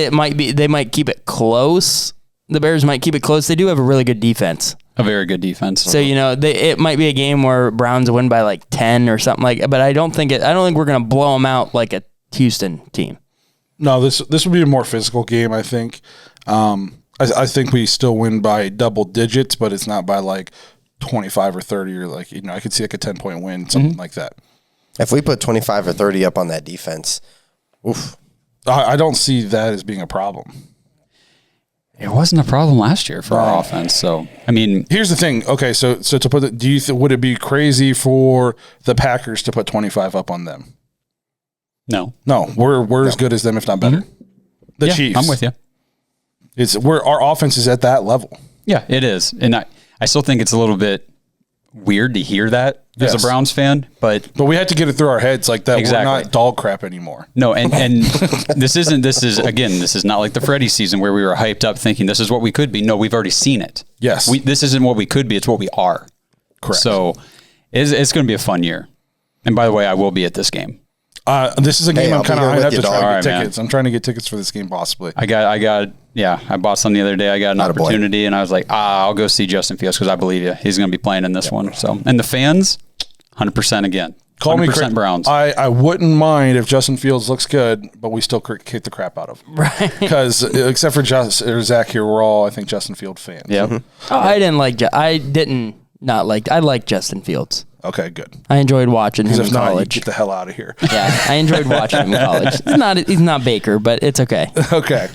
they might keep it close. The Bears might keep it close. They do have a really good defense. A very good defense. So, it might be a game where Browns win by like 10 or something like that, but I don't think we're going to blow them out like a Houston team. No, this will be a more physical game, I think. I think we still win by double digits, but it's not by like 25 or 30 or like, I could see like a 10-point win, something like that. If we put 25 or 30 up on that defense, oof. I don't see that as being a problem. It wasn't a problem last year for our offense. So, I mean, here's the thing. Okay, so to put it, would it be crazy for the Packers to put 25 up on them? no. No, we're as good as them, if not better. The Yeah, Chiefs. I'm with you. Our offense is at that level. Yeah, it is. And I still think it's a little bit weird to hear that as a Yes. Browns fan, but we had to get it through our heads like that. Exactly. We're not dog crap anymore. no, and this is not like the Freddie season where we were hyped up thinking this is what we could be. No, we've already seen it. Yes. This isn't what we could be, it's what we are. Correct. So it's going to be a fun year. And by the way, I will be at this game. This is a game Hey, I'm I'll be kind of here eyeing with up you, to dog. try to Alright, get man. tickets. I'm trying to get tickets for this game possibly. I bought some the other day. I got an Atta boy. opportunity and I was like, I'll go see Justin Fields because I believe you. He's going to be playing in this one. So, and the fans, 100% again. Call me 100% Browns. I wouldn't mind if Justin Fields looks good, but we still kick the crap out of him. Right. Because except for Zach here, we're all, I think, Justin Field fans. Yep. I like Justin Fields. Okay, good. I enjoyed watching him Because in if not, you college. get the hell out of here. Yeah, I enjoyed watching him in college. He's not Baker, but it's okay. Okay.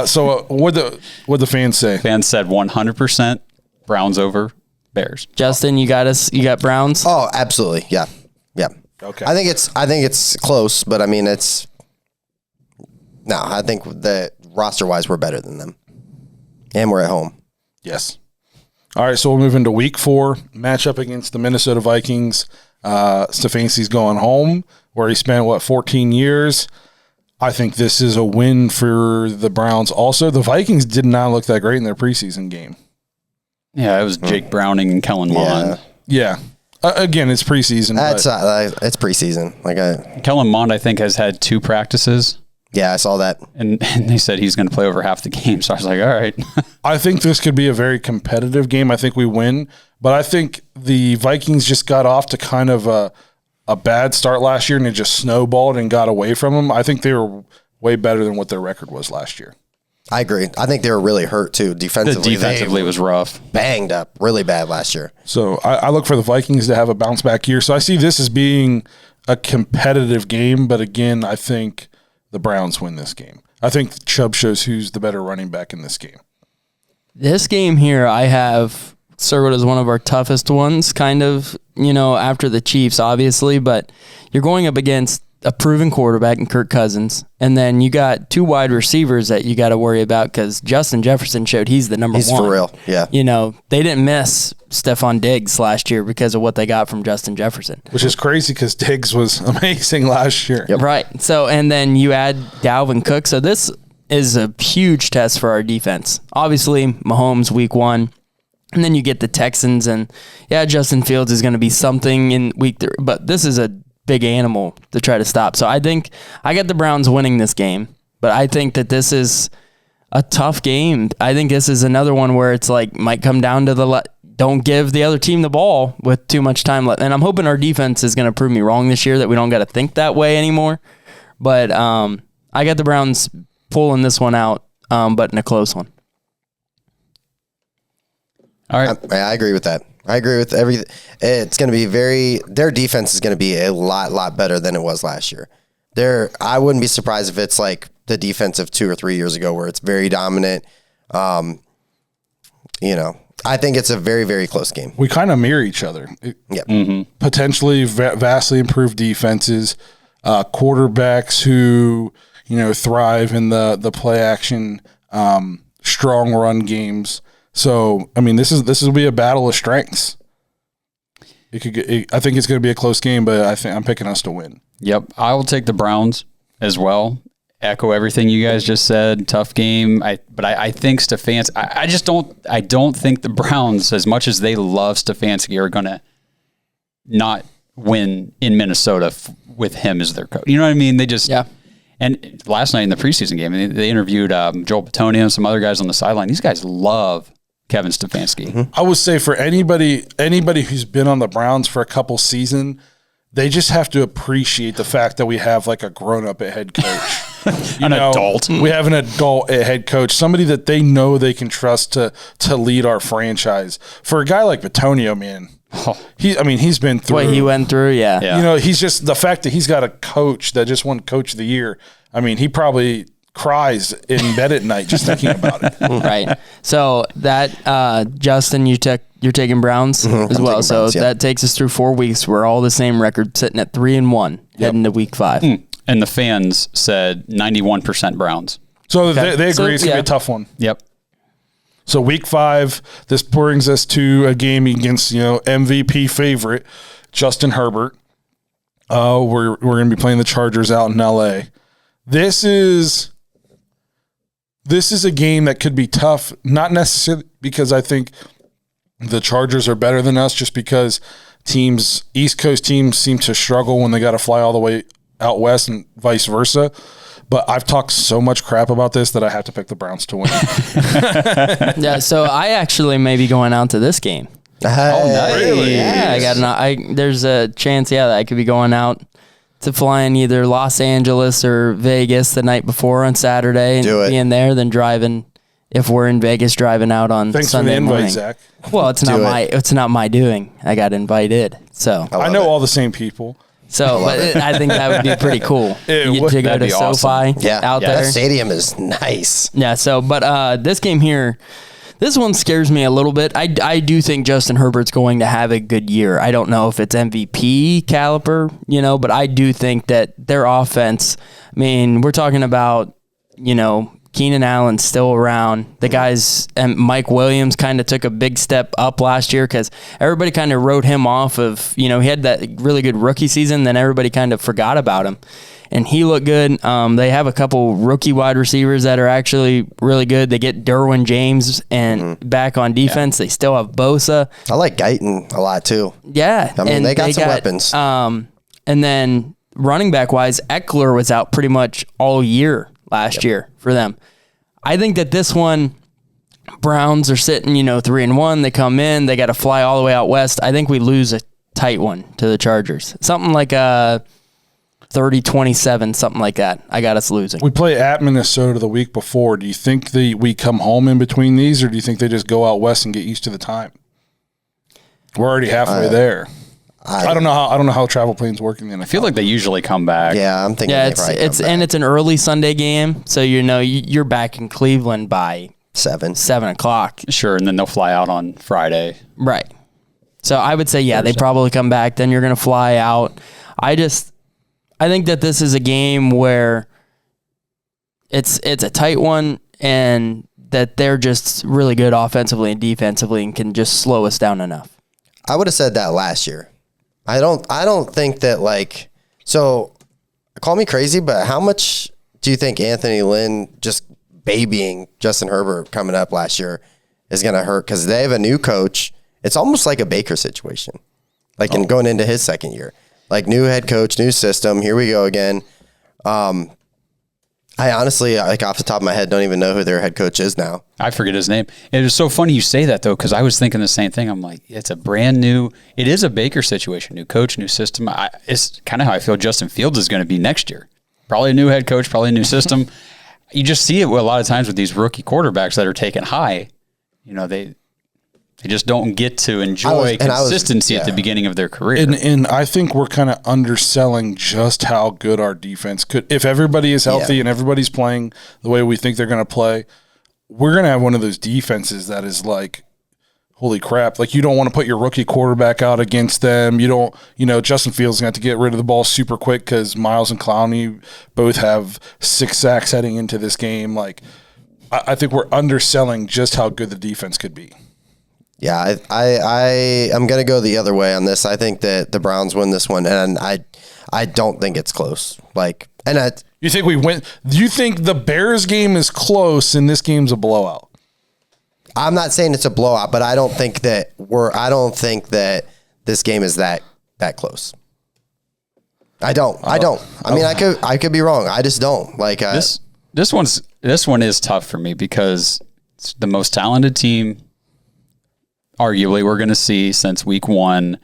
So what the fans say? Fans said 100% Browns over Bears. Justin, you got Browns? Oh, absolutely. Yeah. Yeah. Okay. I think it's close, but I mean, I think that roster wise, we're better than them. And we're at home. Yes. All right, so we'll move into week 4, matchup against the Minnesota Vikings. Stefanski's going home, where he spent, 14 years. I think this is a win for the Browns also. The Vikings did not look that great in their preseason game. Yeah, it was Jake Browning and Kellen Mond. Yeah. Again, it's preseason. It's preseason. Kellen Mond, I think, has had 2 practices. Yeah, I saw that. And they said he's going to play over half the game. So I was like, all right. I think this could be a very competitive game. I think we win. But I think the Vikings just got off to kind of a bad start last year, and it just snowballed and got away from them. I think they were way better than what their record was last year. I agree. I think they were really hurt, too, defensively. Defensively was rough. Banged up really bad last year. So I look for the Vikings to have a bounce back year. So I see this as being a competitive game. But again, I think the Browns win this game. I think Chubb shows who's the better running back in this game. This game here I have circled as one of our toughest ones, kind of, after the Chiefs, obviously, but you're going up against a proven quarterback in Kirk Cousins, and then you got 2 wide receivers that you got to worry about because Justin Jefferson showed he's the number one. He's for real, yeah. They didn't miss Stephon Diggs last year because of what they got from Justin Jefferson. Which is crazy because Diggs was amazing last year. Yep. Right. So, and then you add Dalvin Cook. So this is a huge test for our defense. Obviously, Mahomes week 1. And then you get the Texans, and Justin Fields is going to be something in week 3. But this is a big animal to try to stop. So I think I got the Browns winning this game, but I think that this is a tough game. I think this is another one where it's like might come down to don't give the other team the ball with too much time left. And I'm hoping our defense is going to prove me wrong this year, that we don't got to think that way anymore. But I got the Browns pulling this one out, but in a close one. All right. I agree with that. I agree with everything. It's going to be their defense is going to be a lot better than it was last year. I wouldn't be surprised if it's like the defense of 2 or 3 years ago where it's very dominant. I think it's a very, very close game. We kind of mirror each other. Yep. Potentially vastly improved defenses, quarterbacks who, thrive in the play action, strong run games. So, I mean, this will be a battle of strengths. I think it's going to be a close game, but I'm picking us to win. Yep. I will take the Browns as well. Echo everything you guys just said. Tough game. But I think Stefanski, I don't think the Browns, as much as they love Stefanski, are going to not win in Minnesota with him as their coach. You know what I mean? They just, and last night in the preseason game, they interviewed Joel Petonio and some other guys on the sideline. These guys love Kevin Stefanski. Mm-hmm. I would say for anybody who's been on the Browns for a couple seasons, they just have to appreciate the fact that we have like a grown-up at head coach. Adult. We have an adult at head coach, somebody that they know they can trust to lead our franchise. For a guy like Petonio, man, he's been through what he went through, yeah. He's just the fact that he's got a coach that just won Coach of the Year. I mean, he probably cries in bed at night just thinking about it. Right. So that Justin, you're taking Browns as well. So Browns, that takes us through 4 weeks. We're all the same record, sitting at 3-1, heading to week 5. And the fans said 91% Browns. So they agree it's going to be a tough one. Yep. So week 5, this brings us to a game against MVP favorite Justin Herbert. We're going to be playing the Chargers out in LA. This is a game that could be tough, not necessarily because I think the Chargers are better than us, just because East Coast teams seem to struggle when they got to fly all the way out west and vice versa. But I've talked so much crap about this that I have to pick the Browns to win. Yeah, so I actually may be going out to this game. Oh, nice. Really? Yeah, there's a chance, that I could be going out to flying either Los Angeles or Vegas the night before on Saturday and being there, then driving, if we're in Vegas, driving out on Sunday morning. Thanks for the invite, Zach. Well, it's not my doing. I got invited. So I know all the same people. So, I think that would be pretty cool. You get to go to SoFi out there. That stadium is nice. Yeah. So, but this game here, this one scares me a little bit. I do think Justin Herbert's going to have a good year. I don't know if it's MVP caliber, but I do think that their offense, I mean, we're talking about, Keenan Allen's still around. The guys, and Mike Williams kind of took a big step up last year because everybody kind of wrote him off of, he had that really good rookie season, then everybody kind of forgot about him. And he looked good. They have a couple rookie wide receivers that are actually really good. They get Derwin James and back on defense. They still have Bosa. I like Guyton a lot too. Yeah. I mean, they got some weapons. And then running back wise, Eckler was out pretty much all year last year for them. I think that this one, Browns are sitting, 3-1. They come in. They got to fly all the way out west. I think we lose a tight one to the Chargers. Something like a 30-27, something like that. I got us losing. We play at Minnesota the week before. Do you think we come home in between these, or do you think they just go out west and get used to the time? We're already halfway there. I don't know how travel planes work in the NFL. I feel like they usually come back. Yeah, I'm thinking. Yeah, it's an early Sunday game, so you're back in Cleveland by 7 o'clock. Sure, and then they'll fly out on Friday. Right. So I would say they probably come back. Then you're going to fly out. I think that this is a game where it's a tight one, and that they're just really good offensively and defensively and can just slow us down enough. I would have said that last year. I don't think that so call me crazy, but how much do you think Anthony Lynn just babying Justin Herbert coming up last year is going to hurt? Because they have a new coach. It's almost like a Baker situation, in going into his second year. Like, new head coach, new system. Here we go again. I honestly, like, off the top of my head, don't even know who their head coach is now. I forget his name. It is so funny you say that, though, because I was thinking the same thing. I'm like, it's a brand new, it is a Baker situation, new coach, new system. It's kind of how I feel Justin Fields is going to be next year. Probably a new head coach, probably a new system. You just see it a lot of times with these rookie quarterbacks that are taken high. You know, they just don't get to enjoy consistency at the beginning of their career. And I think we're kind of underselling just how good our defense could. If everybody is healthy and everybody's playing the way we think they're going to play, we're going to have one of those defenses that is like, holy crap. Like, you don't want to put your rookie quarterback out against them. You don't, Justin Fields going to have to get rid of the ball super quick because Miles and Clowney both have 6 sacks heading into this game. Like, I think we're underselling just how good the defense could be. Yeah, I'm going to go the other way on this. I think that the Browns win this one, and I don't think it's close. You think we win? Do you think the Bears game is close and this game's a blowout? I'm not saying it's a blowout, but I don't think that this game is that close. I don't. I mean, I could be wrong. I just don't. Like, this one is tough for me because it's the most talented team arguably we're going to see since week 1.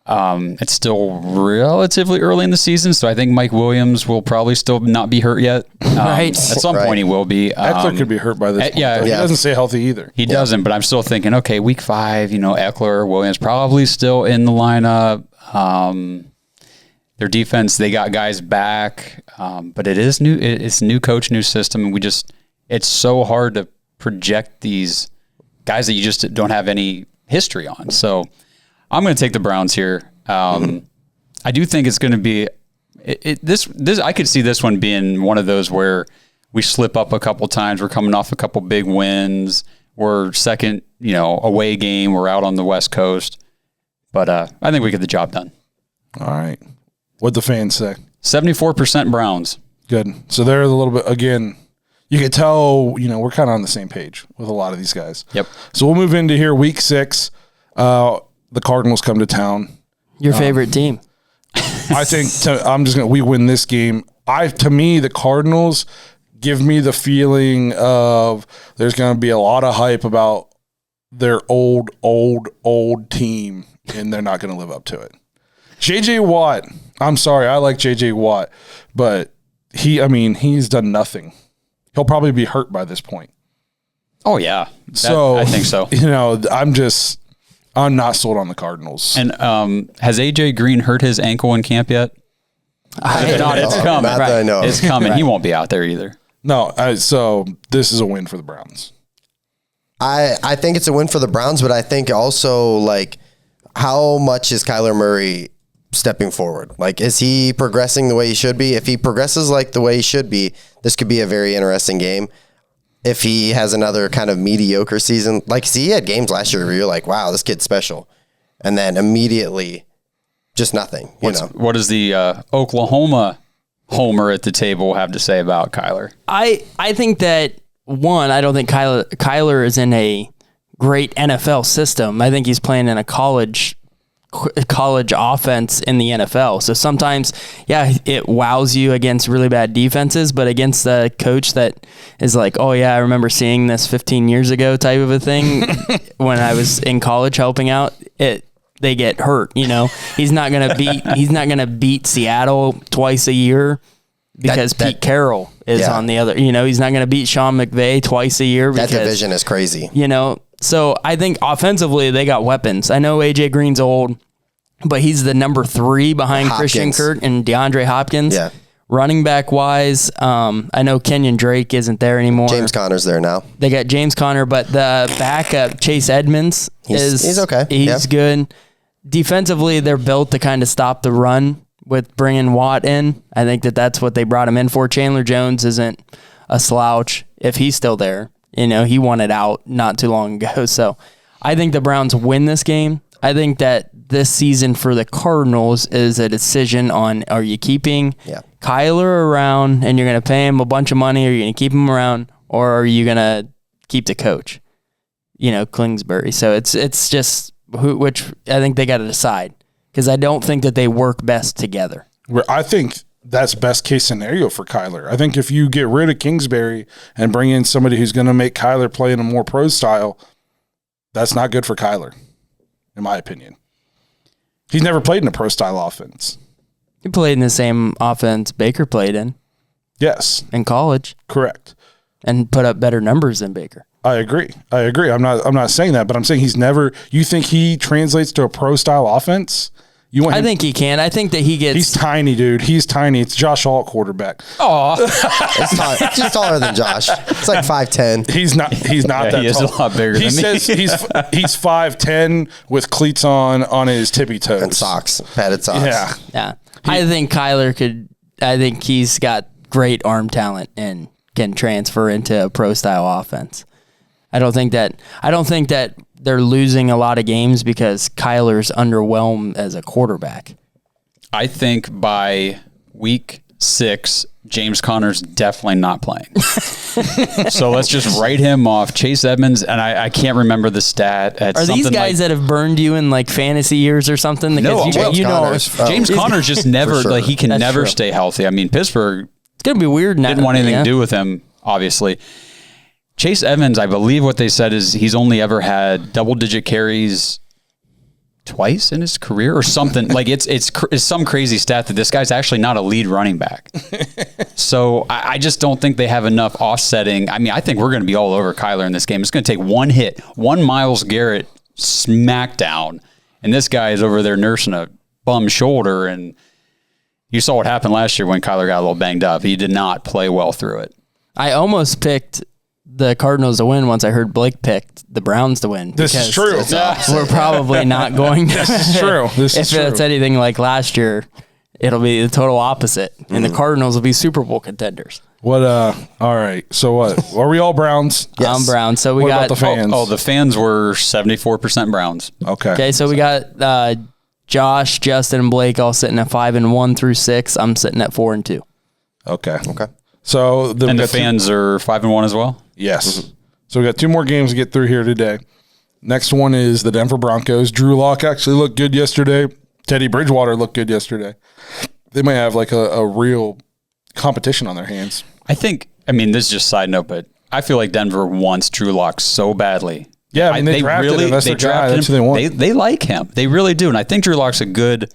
It's still relatively early in the season, so I think Mike Williams will probably still not be hurt yet. Right. At some point he will be. Eckler could be hurt by this point. Yeah. He doesn't stay healthy either. He doesn't, but I'm still thinking, okay, week 5, Eckler, Williams probably still in the lineup. Their defense, they got guys back, but it is new. It's new coach, new system, and it's so hard to project these guys that you just don't have any history on. So I'm going to take the Browns here. I do think it's going to be this. I could see this one being one of those where we slip up a couple times. We're coming off a couple big wins. We're second, away game. We're out on the West Coast, but I think we get the job done. All right. What'd the fans say? 74% Browns. Good. So they're a little bit, again, you can tell, we're kind of on the same page with a lot of these guys. Yep. So we'll move into here, week 6. The Cardinals come to town. Your favorite team. I think we win this game. To me, the Cardinals give me the feeling of there's going to be a lot of hype about their old team, and they're not going to live up to it. J.J. Watt, I'm sorry, I like J.J. Watt, but he's done nothing. He'll probably be hurt by this point. Oh, yeah. I think so. I'm not sold on the Cardinals. And has AJ Green hurt his ankle in camp yet? If not, it's coming. Not that I know. It's coming. Right. He won't be out there either. No, so this is a win for the Browns. I think it's a win for the Browns, but I think also, like, how much is Kyler Murray stepping forward? Like, is he progressing the way he should be? If he progresses like the way he should be, this could be a very interesting game. If he has another kind of mediocre season, like, see, he had games last year where you're like, wow, this kid's special. And then immediately, just nothing. What does the Oklahoma homer at the table have to say about Kyler? I think that, one, I don't think Kyler is in a great NFL system. I think he's playing in a college offense in the NFL. So sometimes, it wows you against really bad defenses, but against the coach that is like, oh yeah, I remember seeing this 15 years ago type of a thing when I was in college helping out, they get hurt. He's not gonna beat Seattle twice a year because Pete Carroll is on the other. He's not gonna beat Sean McVay twice a year because that division is crazy. So I think offensively they got weapons. I know AJ Green's old, but he's the number 3 behind Christian Kirk and DeAndre Hopkins. Yeah. Running back wise, I know Kenyon Drake isn't there anymore. James Conner's there now. They got James Conner, but the backup Chase Edmonds he's okay. He's good. Defensively, they're built to kind of stop the run with bringing Watt in. I think that's what they brought him in for. Chandler Jones isn't a slouch if he's still there. He won it out not too long ago. So I think the Browns win this game. I think that this season for the Cardinals is a decision on, are you keeping Kyler around and you're going to pay him a bunch of money, or are you going to keep him around, or are you going to keep the coach, Kingsbury? So it's just which I think they got to decide, because I don't think that they work best together. I think that's best case scenario for Kyler. I think if you get rid of Kingsbury and bring in somebody who's going to make Kyler play in a more pro style, that's not good for Kyler, in my opinion. He's never played in a pro style offense. He played in the same offense Baker played in. Yes. In college. Correct. And put up better numbers than Baker. I agree. I'm not saying that, but I'm saying he's never. You think he translates to a pro style offense? I think he can. I think that he gets. He's tiny, dude. He's tiny. It's Josh Alt quarterback. Oh, It's just taller than Josh. It's like 5'10". He's not that he is tall. a lot bigger He than me. says he's 5'10" with cleats on his tippy toes And socks, padded socks. Yeah. yeah. I think Kyler could. I think he's got great arm talent and can transfer into a pro style offense. I don't think that they're losing a lot of games because Kyler's underwhelmed as a quarterback. I think by week 6, James Conner's definitely not playing. So let's just write him off. Chase Edmonds, and I can't remember the stat. Are these guys that have burned you in like fantasy years or something? No, James Oh, Conner just never, sure. like he can That's never true. stay healthy. I mean, Pittsburgh It's gonna be weird now. didn't want anything to do with him, obviously. Chase Edmonds, I believe what they said is he's only ever had double-digit carries twice in his career or something. Like it's some crazy stat that this guy's actually not a lead running back. So I just don't think they have enough offsetting. I mean, I think we're going to be all over Kyler in this game. It's going to take one hit, one Myles Garrett smackdown, and this guy is over there nursing a bum shoulder. And you saw what happened last year when Kyler got a little banged up. He did not play well through it. I almost picked the Cardinals to win once I heard Blake picked the Browns to win. This is true. We're probably not going to. This is true. This is if true. it's anything like last year, it'll be the total opposite, and the Cardinals will be Super Bowl contenders. What? All right. So what? Are we all Browns? I'm Brown. So we What got about the fans? Oh, the fans were 74% Browns. Okay, so we got Josh, Justin, and Blake all sitting at 5-1 through 6. I'm sitting at 4-2. Okay. Okay. So And the fans are 5-1 as well? Yes. So we got 2 more games to get through here today. Next one is the Denver Broncos. Drew Lock actually looked good yesterday. Teddy Bridgewater looked good yesterday. They might have like a real competition on their hands. I think, I mean, this is just a side note, but I feel like Denver wants Drew Lock so badly. Yeah, I mean, they drafted him. That's their guy. That's who they want. They like him. They really do. And I think Drew Lock's I think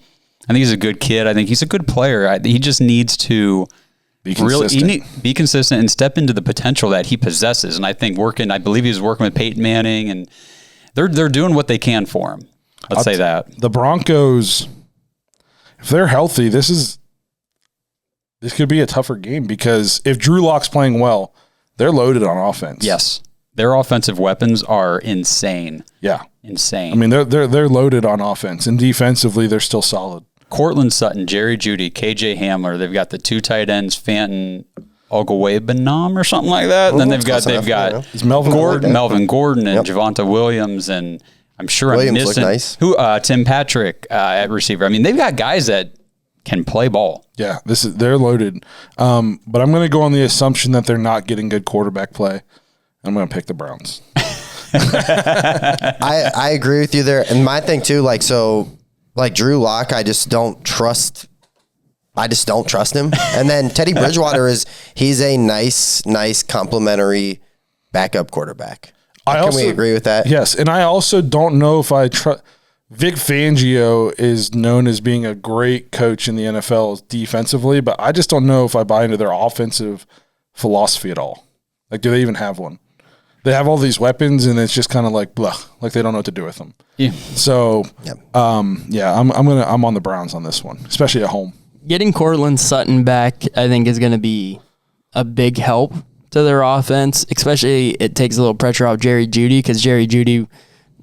he's a good kid. I think he's a good player. He just needs to Be consistent. be consistent and step into the potential that he possesses. And I think I believe he was working with Peyton Manning, and they're doing what they can for him. Let's say that. The Broncos, if they're healthy, this could be a tougher game because if Drew Lock's playing well, they're loaded on offense. Yes. Their offensive weapons are insane. Yeah. Insane. I mean, they're loaded on offense, and defensively, they're still solid. Cortland Sutton, Jerry Jeudy, KJ Hamler. They've got the 2 tight ends, Fanton Ogwaybanam or something like that. And then they've got Is Melvin Gordon? Melvin Gordon and Javonte Williams, and I'm sure Williams I'm missing looked nice. Tim Patrick at receiver. I mean, they've got guys that can play ball. Yeah, they're loaded. But I'm going to go on the assumption that they're not getting good quarterback play. I'm going to pick the Browns. I agree with you there. And my thing too, like Drew Lock, I just don't trust him. And then Teddy Bridgewater he's a nice complimentary backup quarterback. Can we agree with that? Yes, and I also don't know if I trust. Vic Fangio is known as being a great coach in the NFL defensively, but I just don't know if I buy into their offensive philosophy at all. Like, do they even have one? They have all these weapons, and it's just kind of like blah, like they don't know what to do with them. Yeah. So, I'm on the Browns on this one, especially at home. Getting Cortland Sutton back, I think, is going to be a big help to their offense. Especially, it takes a little pressure off Jerry Jeudy because Jerry Jeudy,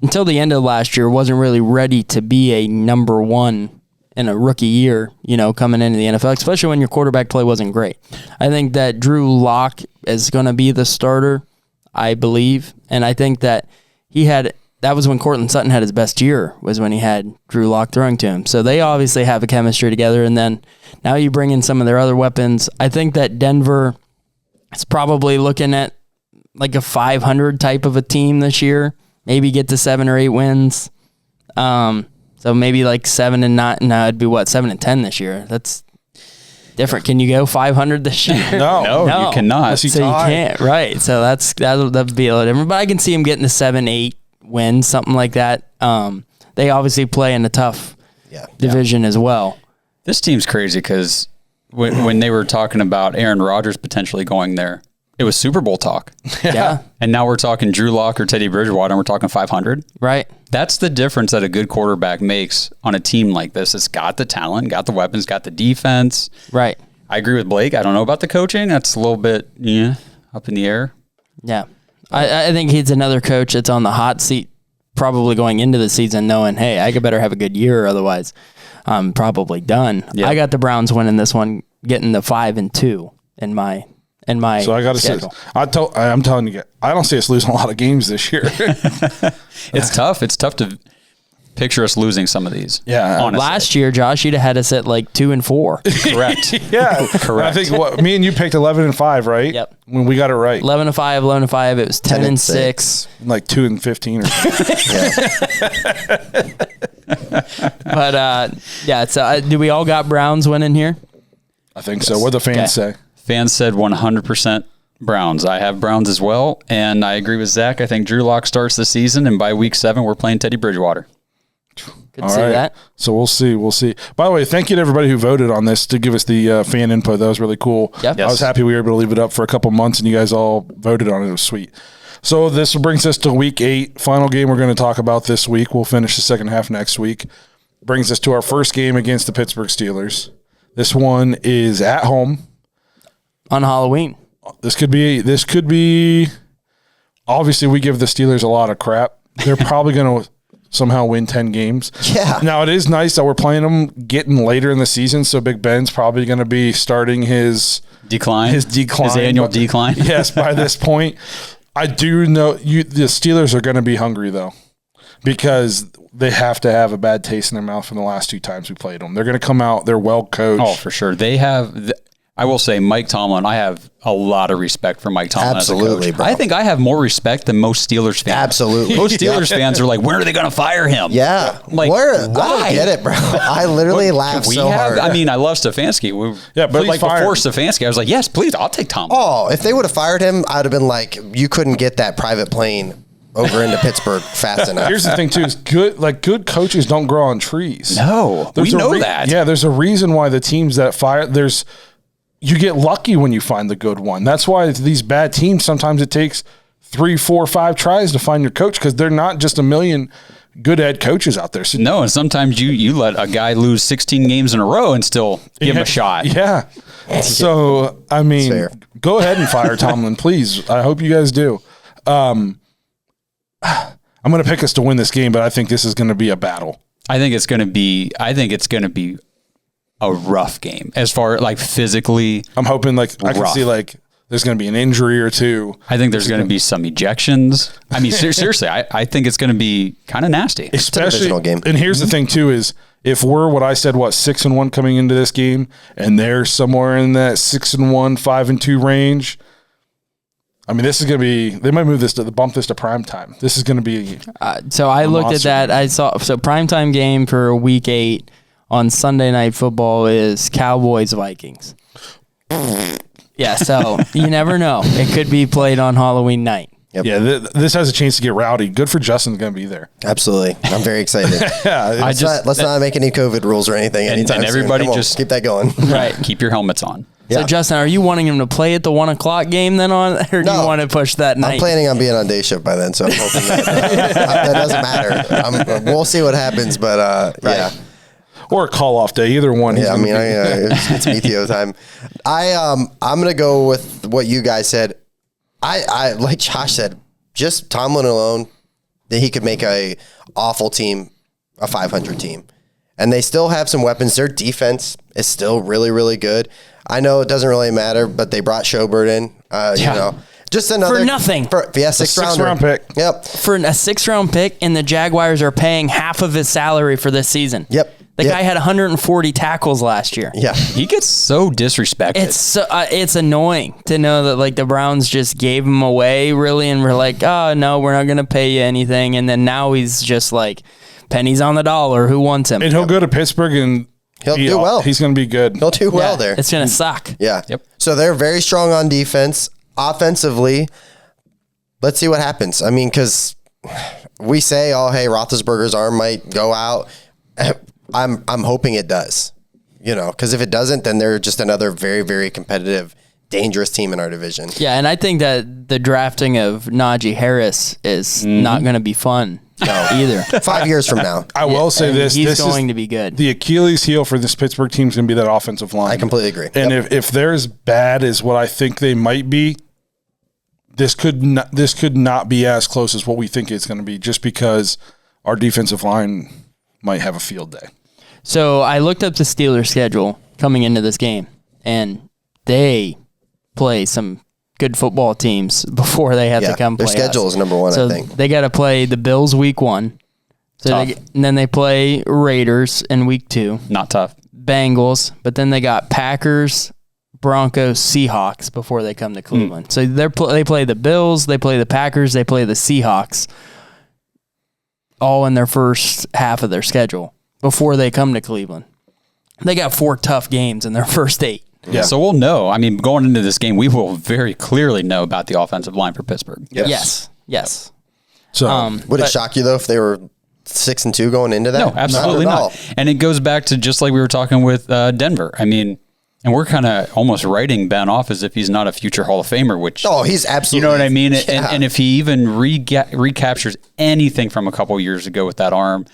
until the end of last year, wasn't really ready to be a number 1 in a rookie year, coming into the NFL, especially when your quarterback play wasn't great. I think that Drew Lock is going to be the starter, I believe. And I think that that was when Cortland Sutton had his best year, was when he had Drew Lock throwing to him. So they obviously have a chemistry together. And then now you bring in some of their other weapons. I think that Denver is probably looking at like a 500 type of a team this year, maybe get to 7 or 8 wins. So maybe like 7-9. No, it'd be what, 7-10 this year. That's different. Can you go 500 this year? No, you cannot. So you can't, right? So that'd be a little different. But I can see him getting the 7-8 wins, something like that. They obviously play in a tough division as well. This team's crazy because when they were talking about Aaron Rodgers potentially going there, it was Super Bowl talk. Yeah. And now we're talking Drew Lock or Teddy Bridgewater, and we're talking 500. Right. That's the difference that a good quarterback makes on a team like this. It's got the talent, got the weapons, got the defense. Right. I agree with Blake. I don't know about the coaching. That's a little bit up in the air. Yeah. I think he's another coach that's on the hot seat probably going into the season knowing, hey, I could better have a good year, otherwise I'm probably done. Yeah. I got the Browns winning this one, getting the 5-2 in my So I got to say, I'm telling you, I don't see us losing a lot of games this year. It's tough. It's tough to picture us losing some of these. Yeah. honestly. Last year, Josh, you'd have had us at like 2-4. Correct. Yeah, Correct. I think me and you picked 11-5, right? Yep. When we got it right, 11-5, 11-5. It was 10-6. like 2-15 or something. But yeah, so do we all got Browns winning here? I think so. What do the fans say? Fans said 100% Browns. I have Browns as well, and I agree with Zach. I think Drew Lock starts the season, and by week 7, we're playing Teddy Bridgewater. Could see that. So we'll see. We'll see. By the way, thank you to everybody who voted on this to give us the fan input. That was really cool. Yep. I was happy we were able to leave it up for a couple months, and you guys all voted on it. It was sweet. So this brings us to week 8. Final game we're going to talk about this week. We'll finish the second half next week. Brings us to our first game against the Pittsburgh Steelers. This one is at home. On Halloween. This could be obviously we give the Steelers a lot of crap. They're probably going to somehow win 10 games. Yeah. Now it is nice that we're playing them getting later in the season, so Big Ben's probably going to be starting his Decline. his annual decline. Yes, by this point. I do know the Steelers are going to be hungry though, because they have to have a bad taste in their mouth from the last 2 times we played them. They're going to come out. They're well coached. Oh, for sure. They have. I will say, Mike Tomlin. I have a lot of respect for Mike Tomlin. Absolutely, as a coach. bro. I think I have more respect than most Steelers fans. Absolutely. Most Steelers fans are like, "When are they going to fire him?" Yeah. Like, I why? don't get it, bro. I literally laugh so hard. I mean, I love Stefanski. Yeah, but please like before fire him. Stefanski, I was like, "Yes, please, I'll take Tomlin." Oh, if they would have fired him, I'd have been like, you couldn't get that private plane over into Pittsburgh fast enough. Here's the thing too: is good coaches don't grow on trees. No, we know that. Yeah, there's a reason why the teams that fire you get lucky when you find the good one. That's why these bad teams sometimes it takes 3, 4, 5 tries to find your coach, because they're not just a million good head coaches out there. So No, and sometimes you let a guy lose 16 games in a row and still give him a shot. Yeah. So I mean, go ahead and fire Tomlin, please. I hope you guys do. I'm going to pick us to win this game, but I think this is going to be a battle. I think it's going to be a rough game as far like physically. I'm hoping I can rough. see there's going to be an injury or two. I think there's going to be some ejections. I mean, seriously, I think it's going to be kind of nasty. Especially, divisional game. And here's the thing too is if we're 6-1 coming into this game, and they're somewhere in that 6-1, 5-2 range. I mean, this is going to be. They might bump this to prime time. This is going to be. So I looked at that. game. I saw primetime game for week 8 on Sunday Night Football is Cowboys Vikings. Yeah, so you never know. It could be played on Halloween night. Yep. Yeah, this has a chance to get rowdy. Good for Justin's going to be there. Absolutely. I'm very excited. Yeah, Let's not make any COVID rules or anything anytime and soon. everybody Come on, just- keep that going. Right. Keep your helmets on. So Yeah. Justin, are you wanting him to play at the 1:00 game then on, or do you No. want to push that night? I'm planning on being on day shift by then, so I'm hoping that that doesn't matter. We'll see what happens, but yeah. or a call off day, either one. Yeah, I mean, it's PTO time. I'm gonna go with what you guys said. I like Josh said, just Tomlin alone, that he could make a awful team a 500 team, and they still have some weapons. Their defense is still really, really good. I know it doesn't really matter, but they brought Schobert in. You know, just another For nothing. Sixth round pick. Yep. For a 6th-round pick, and the Jaguars are paying half of his salary for this season. Yep. The guy had 140 tackles last year. Yeah. He gets so disrespected. It's annoying to know that like the Browns just gave him away really, and we're like, oh no, we're not gonna pay you anything, and then now he's just like pennies on the dollar. Who wants him? And he'll go to Pittsburgh and He'll do well. He's going to be good. He'll do well there. It's going to suck. Yeah. Yep. So they're very strong on defense. Offensively, let's see what happens. I mean, because we say, oh, hey, Roethlisberger's arm might go out. I'm hoping it does. Because if it doesn't, then they're just another very, very competitive, dangerous team in our division. Yeah, and I think that the drafting of Najee Harris is not going to be fun either. 5 years from now. I will say this. He's going to be good. The Achilles heel for this Pittsburgh team is going to be that offensive line. I completely agree. And if they're as bad as what I think they might be, this could not be as close as what we think it's going to be, just because our defensive line might have a field day. So I looked up the Steelers' schedule coming into this game, and they play some good football teams before they have to come play their schedule us. is number one, so I think. they got to play the Bills week 1. So and then they play Raiders in week 2. Not tough. Bengals, but then they got Packers, Broncos, Seahawks before they come to Cleveland. So they play the Bills, they play the Packers, they play the Seahawks, all in their first half of their schedule before they come to Cleveland. They got 4 tough games in their first 8. Yeah. So we'll know. I mean, going into this game, we will very clearly know about the offensive line for Pittsburgh. Yes. So Would it shock you, though, if they were 6-2 going into that? No, absolutely not. And it goes back to just like we were talking with Denver. I mean, and we're kind of almost writing Ben off as if he's not a future Hall of Famer, which... Oh, he's absolutely... You know what I mean? Yeah. And if he even recaptures anything from a couple years ago with that arm,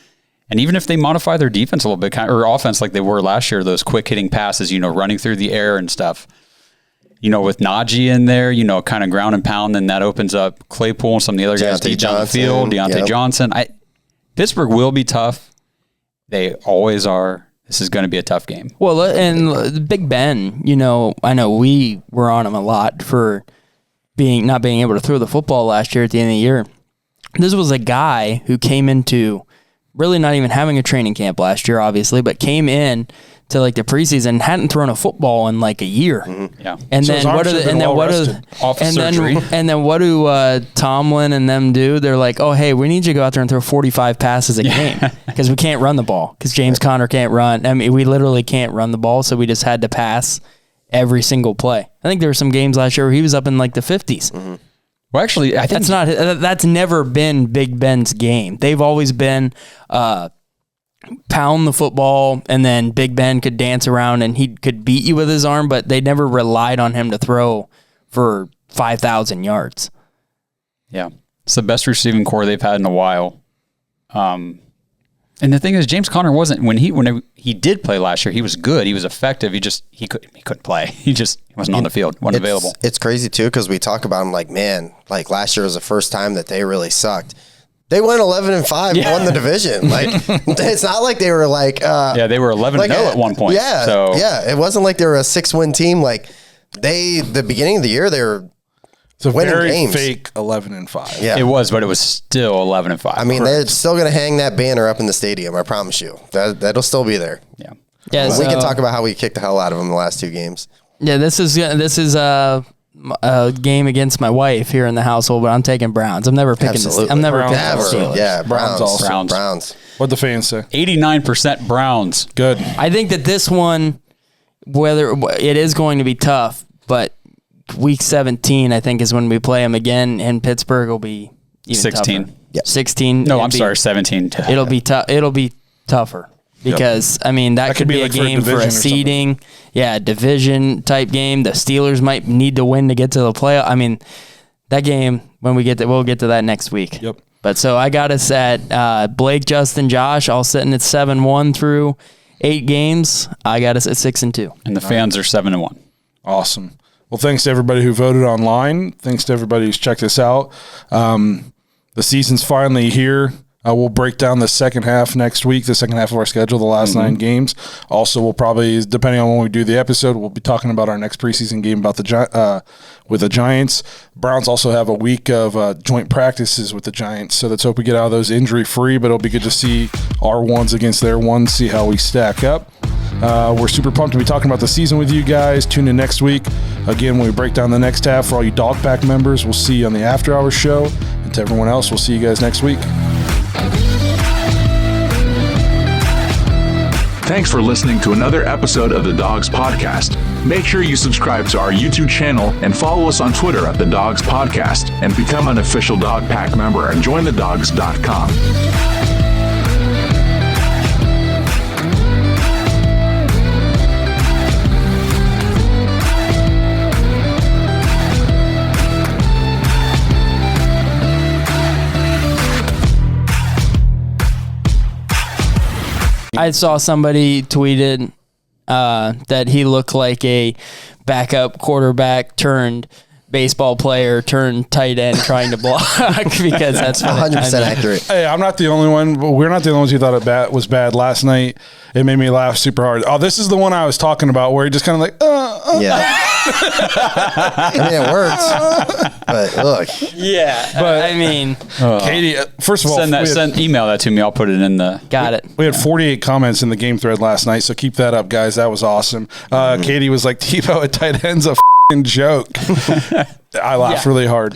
and even if they modify their defense a little bit, or offense like they were last year, those quick hitting passes, running through the air and stuff, with Najee in there, kind of ground and pound, then that opens up Claypool and some of the other guys deep down the field, Deontay Johnson. Pittsburgh will be tough. They always are. This is going to be a tough game. Well, and Big Ben, I know we were on him a lot for not being able to throw the football last year at the end of the year. This was a guy who came into really not even having a training camp last year, obviously, but came in to like the preseason and hadn't thrown a football in like a year. Mm-hmm. Yeah. And So then what do Tomlin and them do? They're like, oh, hey, we need you to go out there and throw 45 passes a game because we can't run the ball because James Conner can't run. I mean, we literally can't run the ball, so we just had to pass every single play. I think there were some games last year where he was up in like the 50s. Mm-hmm. Well, actually, I think That's never been Big Ben's game. They've always been pound the football, and then Big Ben could dance around and he could beat you with his arm, but they never relied on him to throw for 5,000 yards. Yeah. It's the best receiving core they've had in a while. And the thing is, James Conner wasn't, when he did play last year, he was good. He was effective. He couldn't play. He wasn't on the field, wasn't available. It's crazy too, because we talk about him like, man, like last year was the first time that they really sucked. They went 11-5 and won the division. Like, it's not like they were like, they were 11-0 at one point. Yeah. So it wasn't like they were a 6-win team. Like the beginning of the year, they were it's a winning very games. fake 11-5. Yeah. it was, but it was still 11-5. I mean, they're still going to hang that banner up in the stadium. I promise you that'll still be there. Yeah. Yeah, We can talk about how we kicked the hell out of them the last 2 games. Yeah, this is a game against my wife here in the household, but I'm taking Browns. I'm never picking Absolutely. I'm never picking the Never. Steelers. Yeah, Browns also. Browns. What'd the fans say? 89% Browns. Good. I think that this one, whether it is going to be tough, but week 17, I think, is when we play them again, and Pittsburgh will be even 16. tougher. Yep. 16. No, I'm sorry, 17. It'll be tough. It'll be tougher because I mean that could be a like for a game for division a or seeding, division type game. The Steelers might need to win to get to the playoff. I mean, that game we'll get to that next week. Yep. But so I got us at Blake, Justin, Josh, all sitting at 7-1 through 8 games. I got us at 6-2. And the fans are 7-1. Awesome. Well, thanks to everybody who voted online. Thanks to everybody who's checked us out. The season's finally here. We'll break down the second half next week, the second half of our schedule, the last 9 games. Also, we'll probably, depending on when we do the episode, we'll be talking about our next preseason game about with the Giants. Browns also have a week of joint practices with the Giants, so let's hope we get out of those injury-free, but it'll be good to see our ones against their ones, see how we stack up. We're super pumped to be talking about the season with you guys. Tune in next week. Again, when we break down the next half, for all you Dogpack members, we'll see you on the After Hours show. And to everyone else, we'll see you guys next week. Thanks for listening to another episode of the Dawgs Podcast. Make sure you subscribe to our YouTube channel and follow us on Twitter at the Dawgs Podcast, and become an official Dog Pack member at jointhedawgs.com. I saw somebody tweeted that he looked like a backup quarterback turned baseball player turned tight end trying to block because that's 100% accurate. Hey, I'm not the only one, but we're not the only ones who thought it was bad last night. It made me laugh super hard. Oh, this is the one I was talking about where he just kind of like, Yeah. I mean, it works. But look. Yeah. But I mean, Katie, first of all, email that to me. I'll put it in the. Got it. We had 48 comments in the game thread last night, so keep that up, guys. That was awesome. Katie was like, Tebow at tight end's a joke. I laughed really hard.